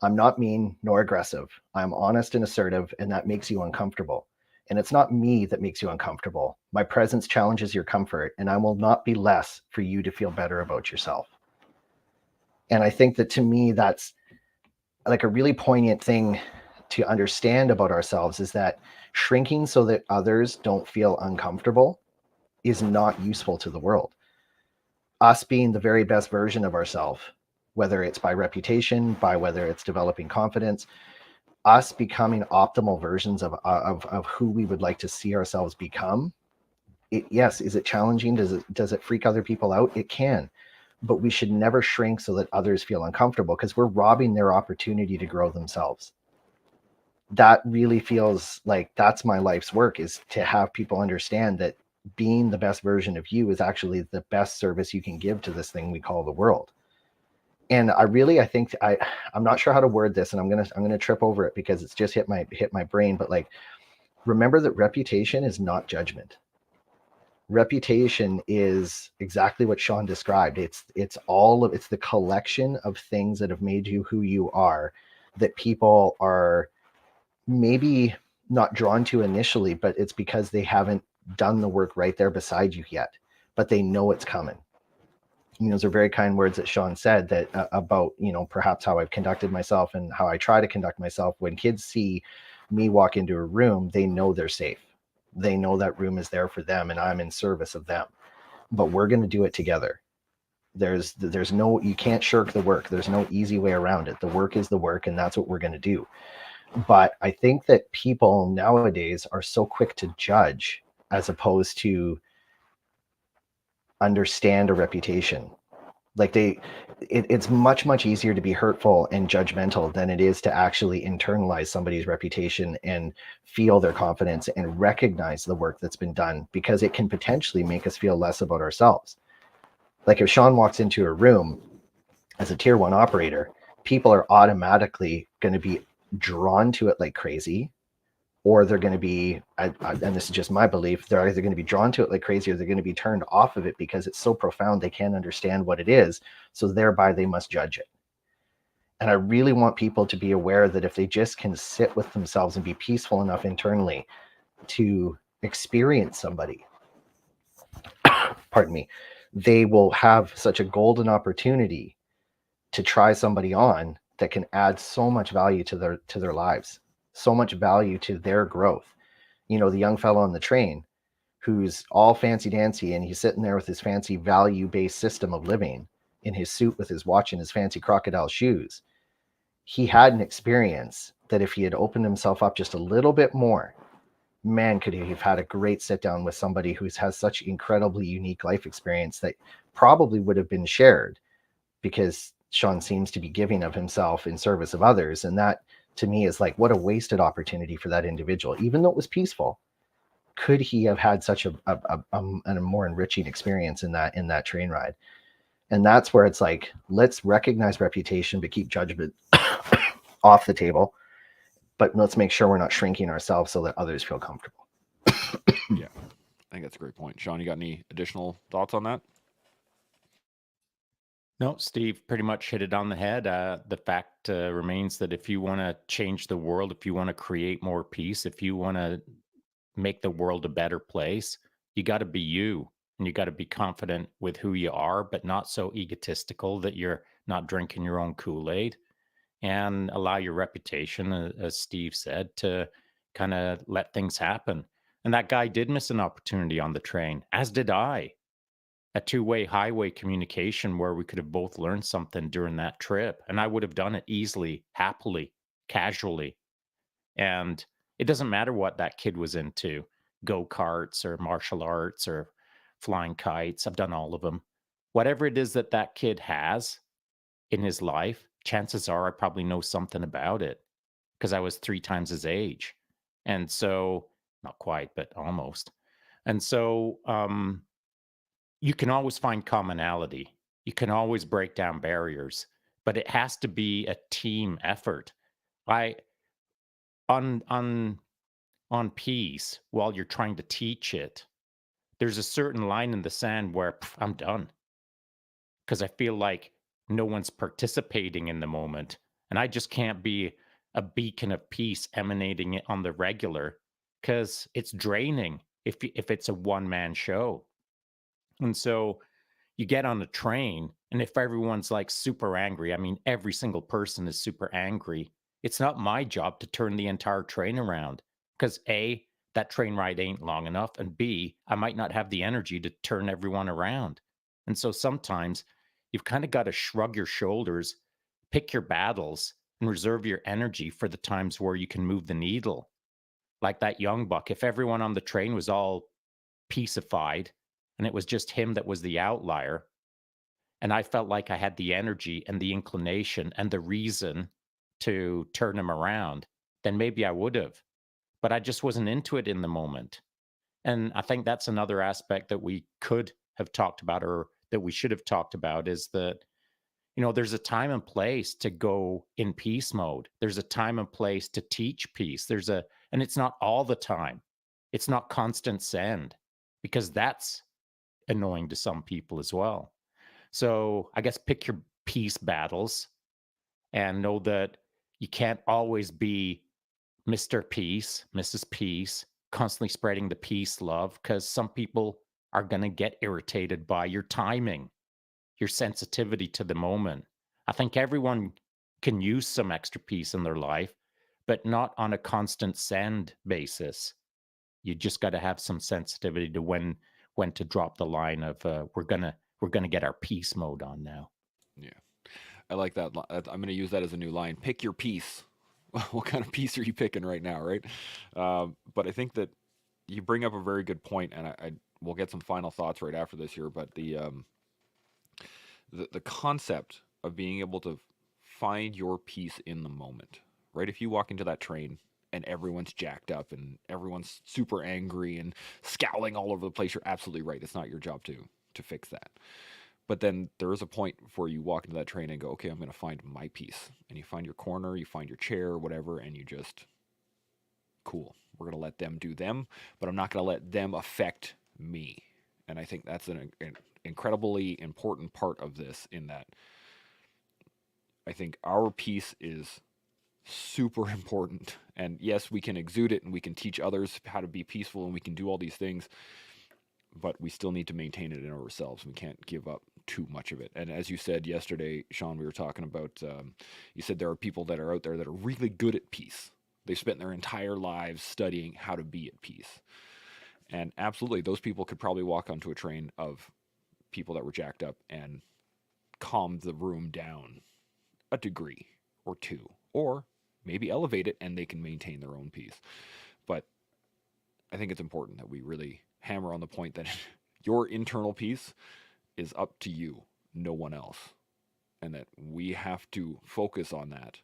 I'm not mean nor aggressive. I'm honest and assertive, and that makes you uncomfortable. And it's not me that makes you uncomfortable. My presence challenges your comfort, and I will not be less for you to feel better about yourself. And I think that, to me, that's like a really poignant thing to understand about ourselves, is that shrinking so that others don't feel uncomfortable is not useful to the world. Us being the very best version of ourselves, whether it's by reputation, by whether it's developing confidence, us becoming optimal versions of who we would like to see ourselves become. Yes, is it challenging? Does it freak other people out? It can. But we should never shrink so that others feel uncomfortable, because we're robbing their opportunity to grow themselves. That really feels like that's my life's work, is to have people understand that being the best version of you is actually the best service you can give to this thing we call the world. And I think I'm not sure how to word this, and I'm gonna trip over it because it's just hit my brain. But like, remember that reputation is not judgment. Reputation is exactly what Shaun described. It's the collection of things that have made you who you are, that people are maybe not drawn to initially, but it's because they haven't done the work right there beside you yet, but they know it's coming. Those are very kind words that Shaun said, that about, perhaps how I've conducted myself and how I try to conduct myself. When kids see me walk into a room, they know they're safe. They know that room is there for them and I'm in service of them. But we're going to do it together. There's no, you can't shirk the work. There's no easy way around it. The work is the work, and that's what we're going to do. But I think that people nowadays are so quick to judge as opposed to understand a reputation. Like it's much easier to be hurtful and judgmental than it is to actually internalize somebody's reputation and feel their confidence and recognize the work that's been done, because it can potentially make us feel less about ourselves. Like, if Shaun walks into a room as a tier 1 operator, people are automatically going to be drawn to it like crazy, or they're going to be, and this is just my belief, they're either going to be drawn to it like crazy, or they're going to be turned off of it because it's so profound they can't understand what it is, so thereby they must judge it. And I really want people to be aware that if they just can sit with themselves and be peaceful enough internally to experience somebody, pardon me, they will have such a golden opportunity to try somebody on that can add so much value to their lives, so much value to their growth. The young fellow on the train who's all fancy dancy, and he's sitting there with his fancy value-based system of living in his suit with his watch and his fancy crocodile shoes. He had an experience that if he had opened himself up just a little bit more, man, could he have had a great sit down with somebody who has such incredibly unique life experience that probably would have been shared, because Shaun seems to be giving of himself in service of others. And that to me is like, what a wasted opportunity for that individual. Even though it was peaceful, could he have had such a more enriching experience in that train ride? And that's where it's like, let's recognize reputation, but keep judgment off the table. But let's make sure we're not shrinking ourselves so that others feel comfortable. Yeah, I think that's a great point. Shaun, you got any additional thoughts on that? No, Steve pretty much hit it on the head. The fact remains that if you want to change the world, if you want to create more peace, if you want to make the world a better place, you got to be you, and you got to be confident with who you are, but not so egotistical that you're not drinking your own Kool-Aid, and allow your reputation, as Steve said, to kind of let things happen. And that guy did miss an opportunity on the train, as did I. A two-way highway communication where we could have both learned something during that trip. And I would have done it easily, happily, casually. And it doesn't matter what that kid was into, go-karts or martial arts or flying kites. I've done all of them. Whatever it is that that kid has in his life, chances are I probably know something about it because I was 3 times his age. And so, not quite, but almost. And so, you can always find commonality. You can always break down barriers, but it has to be a team effort. I on on on peace, while you're trying to teach it, there's a certain line in the sand where I'm done because I feel like no one's participating in the moment, and I just can't be a beacon of peace emanating it on the regular because it's draining if it's a one man show. And so you get on a train, and if everyone's like super angry, I mean, every single person is super angry. It's not my job to turn the entire train around because A, that train ride ain't long enough, and B, I might not have the energy to turn everyone around. And so sometimes you've kind of got to shrug your shoulders, pick your battles, and reserve your energy for the times where you can move the needle. Like that young buck, if everyone on the train was all peacified and it was just him that was the outlier, and I felt like I had the energy and the inclination and the reason to turn him around, then maybe I would have. But I just wasn't into it in the moment. And I think that's another aspect that we could have talked about, or that we should have talked about, is that, there's a time and place to go in peace mode. There's a time and place to teach peace. And it's not all the time. It's not constant send, because that's annoying to some people as well. So I guess pick your peace battles and know that you can't always be Mr. Peace, Mrs. Peace, constantly spreading the peace love, because some people are going to get irritated by your timing, your sensitivity to the moment. I think everyone can use some extra peace in their life, but not on a constant send basis. You just got to have some sensitivity to when to drop the line of we're gonna get our peace mode on now. Yeah, I like that. I'm going to use that as a new line. Pick your piece. What kind of piece are you picking right now, right? But I think that you bring up a very good point, and I we'll get some final thoughts right after this here. But the concept of being able to find your peace in the moment, right? If you walk into that train and everyone's jacked up and everyone's super angry and scowling all over the place, you're absolutely right. It's not your job to fix that. But then there is a point where you walk into that train and go, okay, I'm going to find my peace. And you find your corner, you find your chair, whatever, and you just, cool. We're going to let them do them, but I'm not going to let them affect me. And I think that's an incredibly important part of this, in that I think our peace is super important. And yes, we can exude it and we can teach others how to be peaceful and we can do all these things, but we still need to maintain it in ourselves. We can't give up too much of it. And as you said yesterday, Shaun, we were talking about, you said there are people that are out there that are really good at peace. They've spent their entire lives studying how to be at peace. And absolutely, those people could probably walk onto a train of people that were jacked up and calm the room down a degree or two, or maybe elevate it and they can maintain their own peace. But I think it's important that we really hammer on the point that your internal peace is up to you, no one else. And that we have to focus on that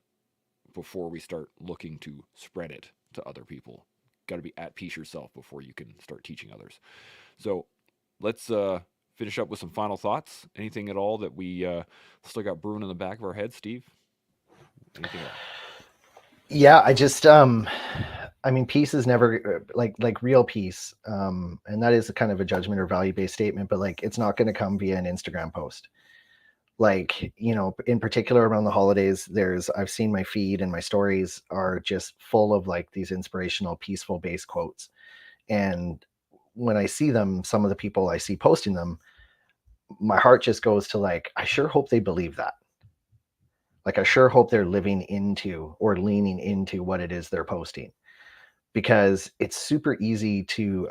before we start looking to spread it to other people. Got to be at peace yourself before you can start teaching others. So let's finish up with some final thoughts. Anything at all that we still got brewing in the back of our head, Steve? Anything else? Yeah, I mean, peace is never like real peace. And that is a kind of a judgment or value-based statement, but like, it's not going to come via an Instagram post. Like, you know, in particular around the holidays, I've seen my feed and my stories are just full of like these inspirational, peaceful based quotes. And when I see them, some of the people I see posting them, my heart just goes to like, I sure hope they believe that. Like, I sure hope they're living into or leaning into what it is they're posting, because it's super easy to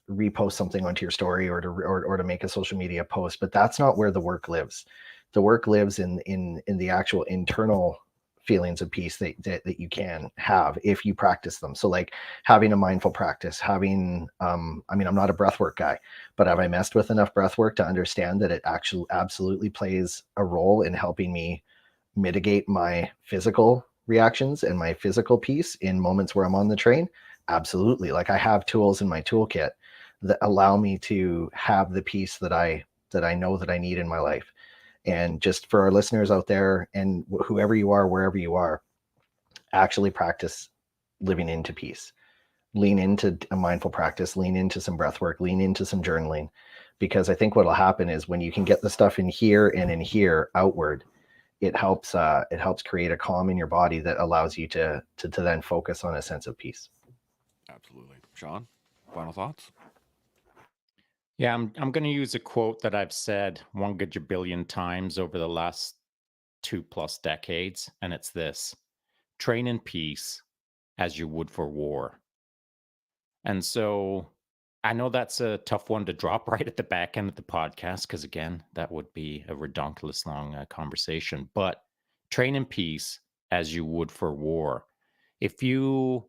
repost something onto your story or to make a social media post, but that's not where the work lives. The work lives in the actual internal feelings of peace that you can have if you practice them. So like having a mindful practice, having I mean, I'm not a breathwork guy, but have I messed with enough breathwork to understand that it actually absolutely plays a role in helping me mitigate my physical reactions and my physical peace in moments where I'm on the train? Absolutely. Like, I have tools in my toolkit that allow me to have the peace that I know that I need in my life. And just for our listeners out there, and whoever you are, wherever you are, actually practice living into peace. Lean into a mindful practice, lean into some breath work, lean into some journaling, because I think what will happen is when you can get the stuff in here and in here outward, it helps create a calm in your body that allows you to then focus on a sense of peace. Absolutely. Shaun, final thoughts? Yeah, I'm going to use a quote that I've said 1 gajillion times over the last 2+ decades, and it's this: train in peace as you would for war. And so I know that's a tough one to drop right at the back end of the podcast, because again, that would be a redonkulous long conversation. But train in peace as you would for war. If you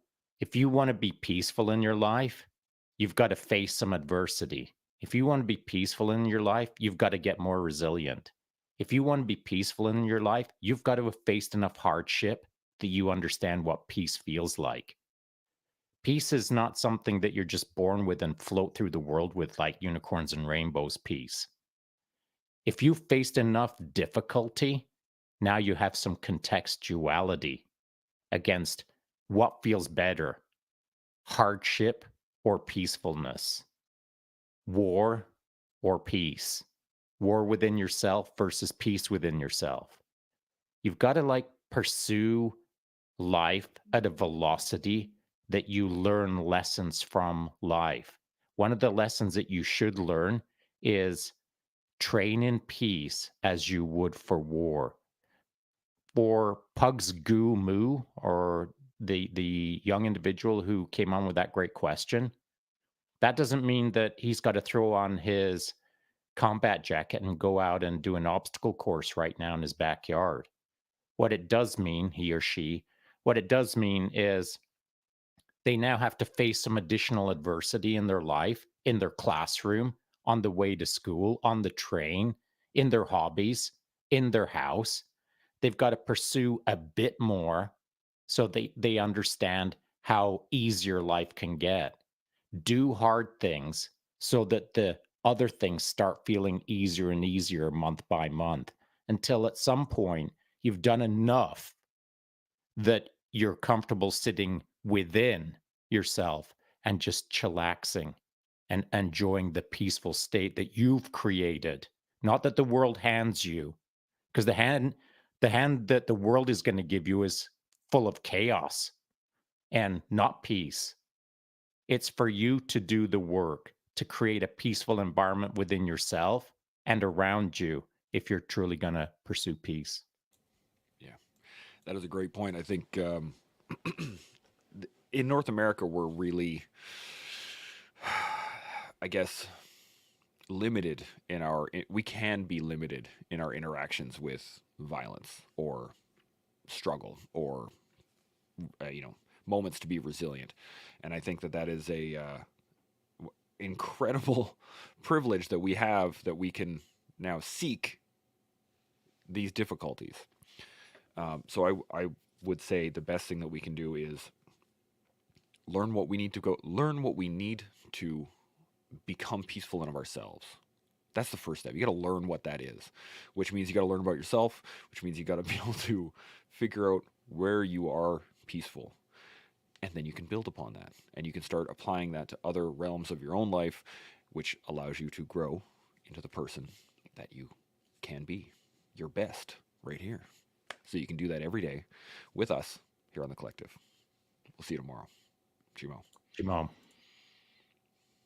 want to be peaceful in your life, you've got to face some adversity. If you want to be peaceful in your life, you've got to get more resilient. If you want to be peaceful in your life, you've got to have faced enough hardship that you understand what peace feels like. Peace is not something that you're just born with and float through the world with like unicorns and rainbows peace. If you've faced enough difficulty, now you have some contextuality against what feels better: hardship or peacefulness, war or peace, war within yourself versus peace within yourself. You've got to like pursue life at a velocity that you learn lessons from life. One of the lessons that you should learn is train in peace as you would for war. For Pugs Goo Moo, or the young individual who came on with that great question, that doesn't mean that he's got to throw on his combat jacket and go out and do an obstacle course right now in his backyard. What it does mean, he or she, what it does mean is they now have to face some additional adversity in their life, in their classroom, on the way to school, on the train, in their hobbies, in their house. They've got to pursue a bit more so they understand how easier life can get. Do hard things so that the other things start feeling easier and easier month by month, until at some point you've done enough that you're comfortable sitting within yourself and just chillaxing and enjoying the peaceful state that you've created, not that the world hands you, because the hand that the world is going to give you is full of chaos and not peace. It's for you to do the work to create a peaceful environment within yourself and around you if you're truly going to pursue peace. Yeah, that is a great point. I think in North America, we're really, I guess, limited in we can be limited in our interactions with violence or struggle or moments to be resilient. And I think that that is a incredible privilege that we have, that we can now seek these difficulties. So I would say the best thing that we can do is learn what we need to become peaceful in of ourselves. That's the first step. You got to learn what that is, which means you got to learn about yourself, which means you got to be able to figure out where you are peaceful. And then you can build upon that, and you can start applying that to other realms of your own life, which allows you to grow into the person that you can be, your best, right here. So you can do that every day with us here on The Collective. We'll see you tomorrow. Chimo. Chimo.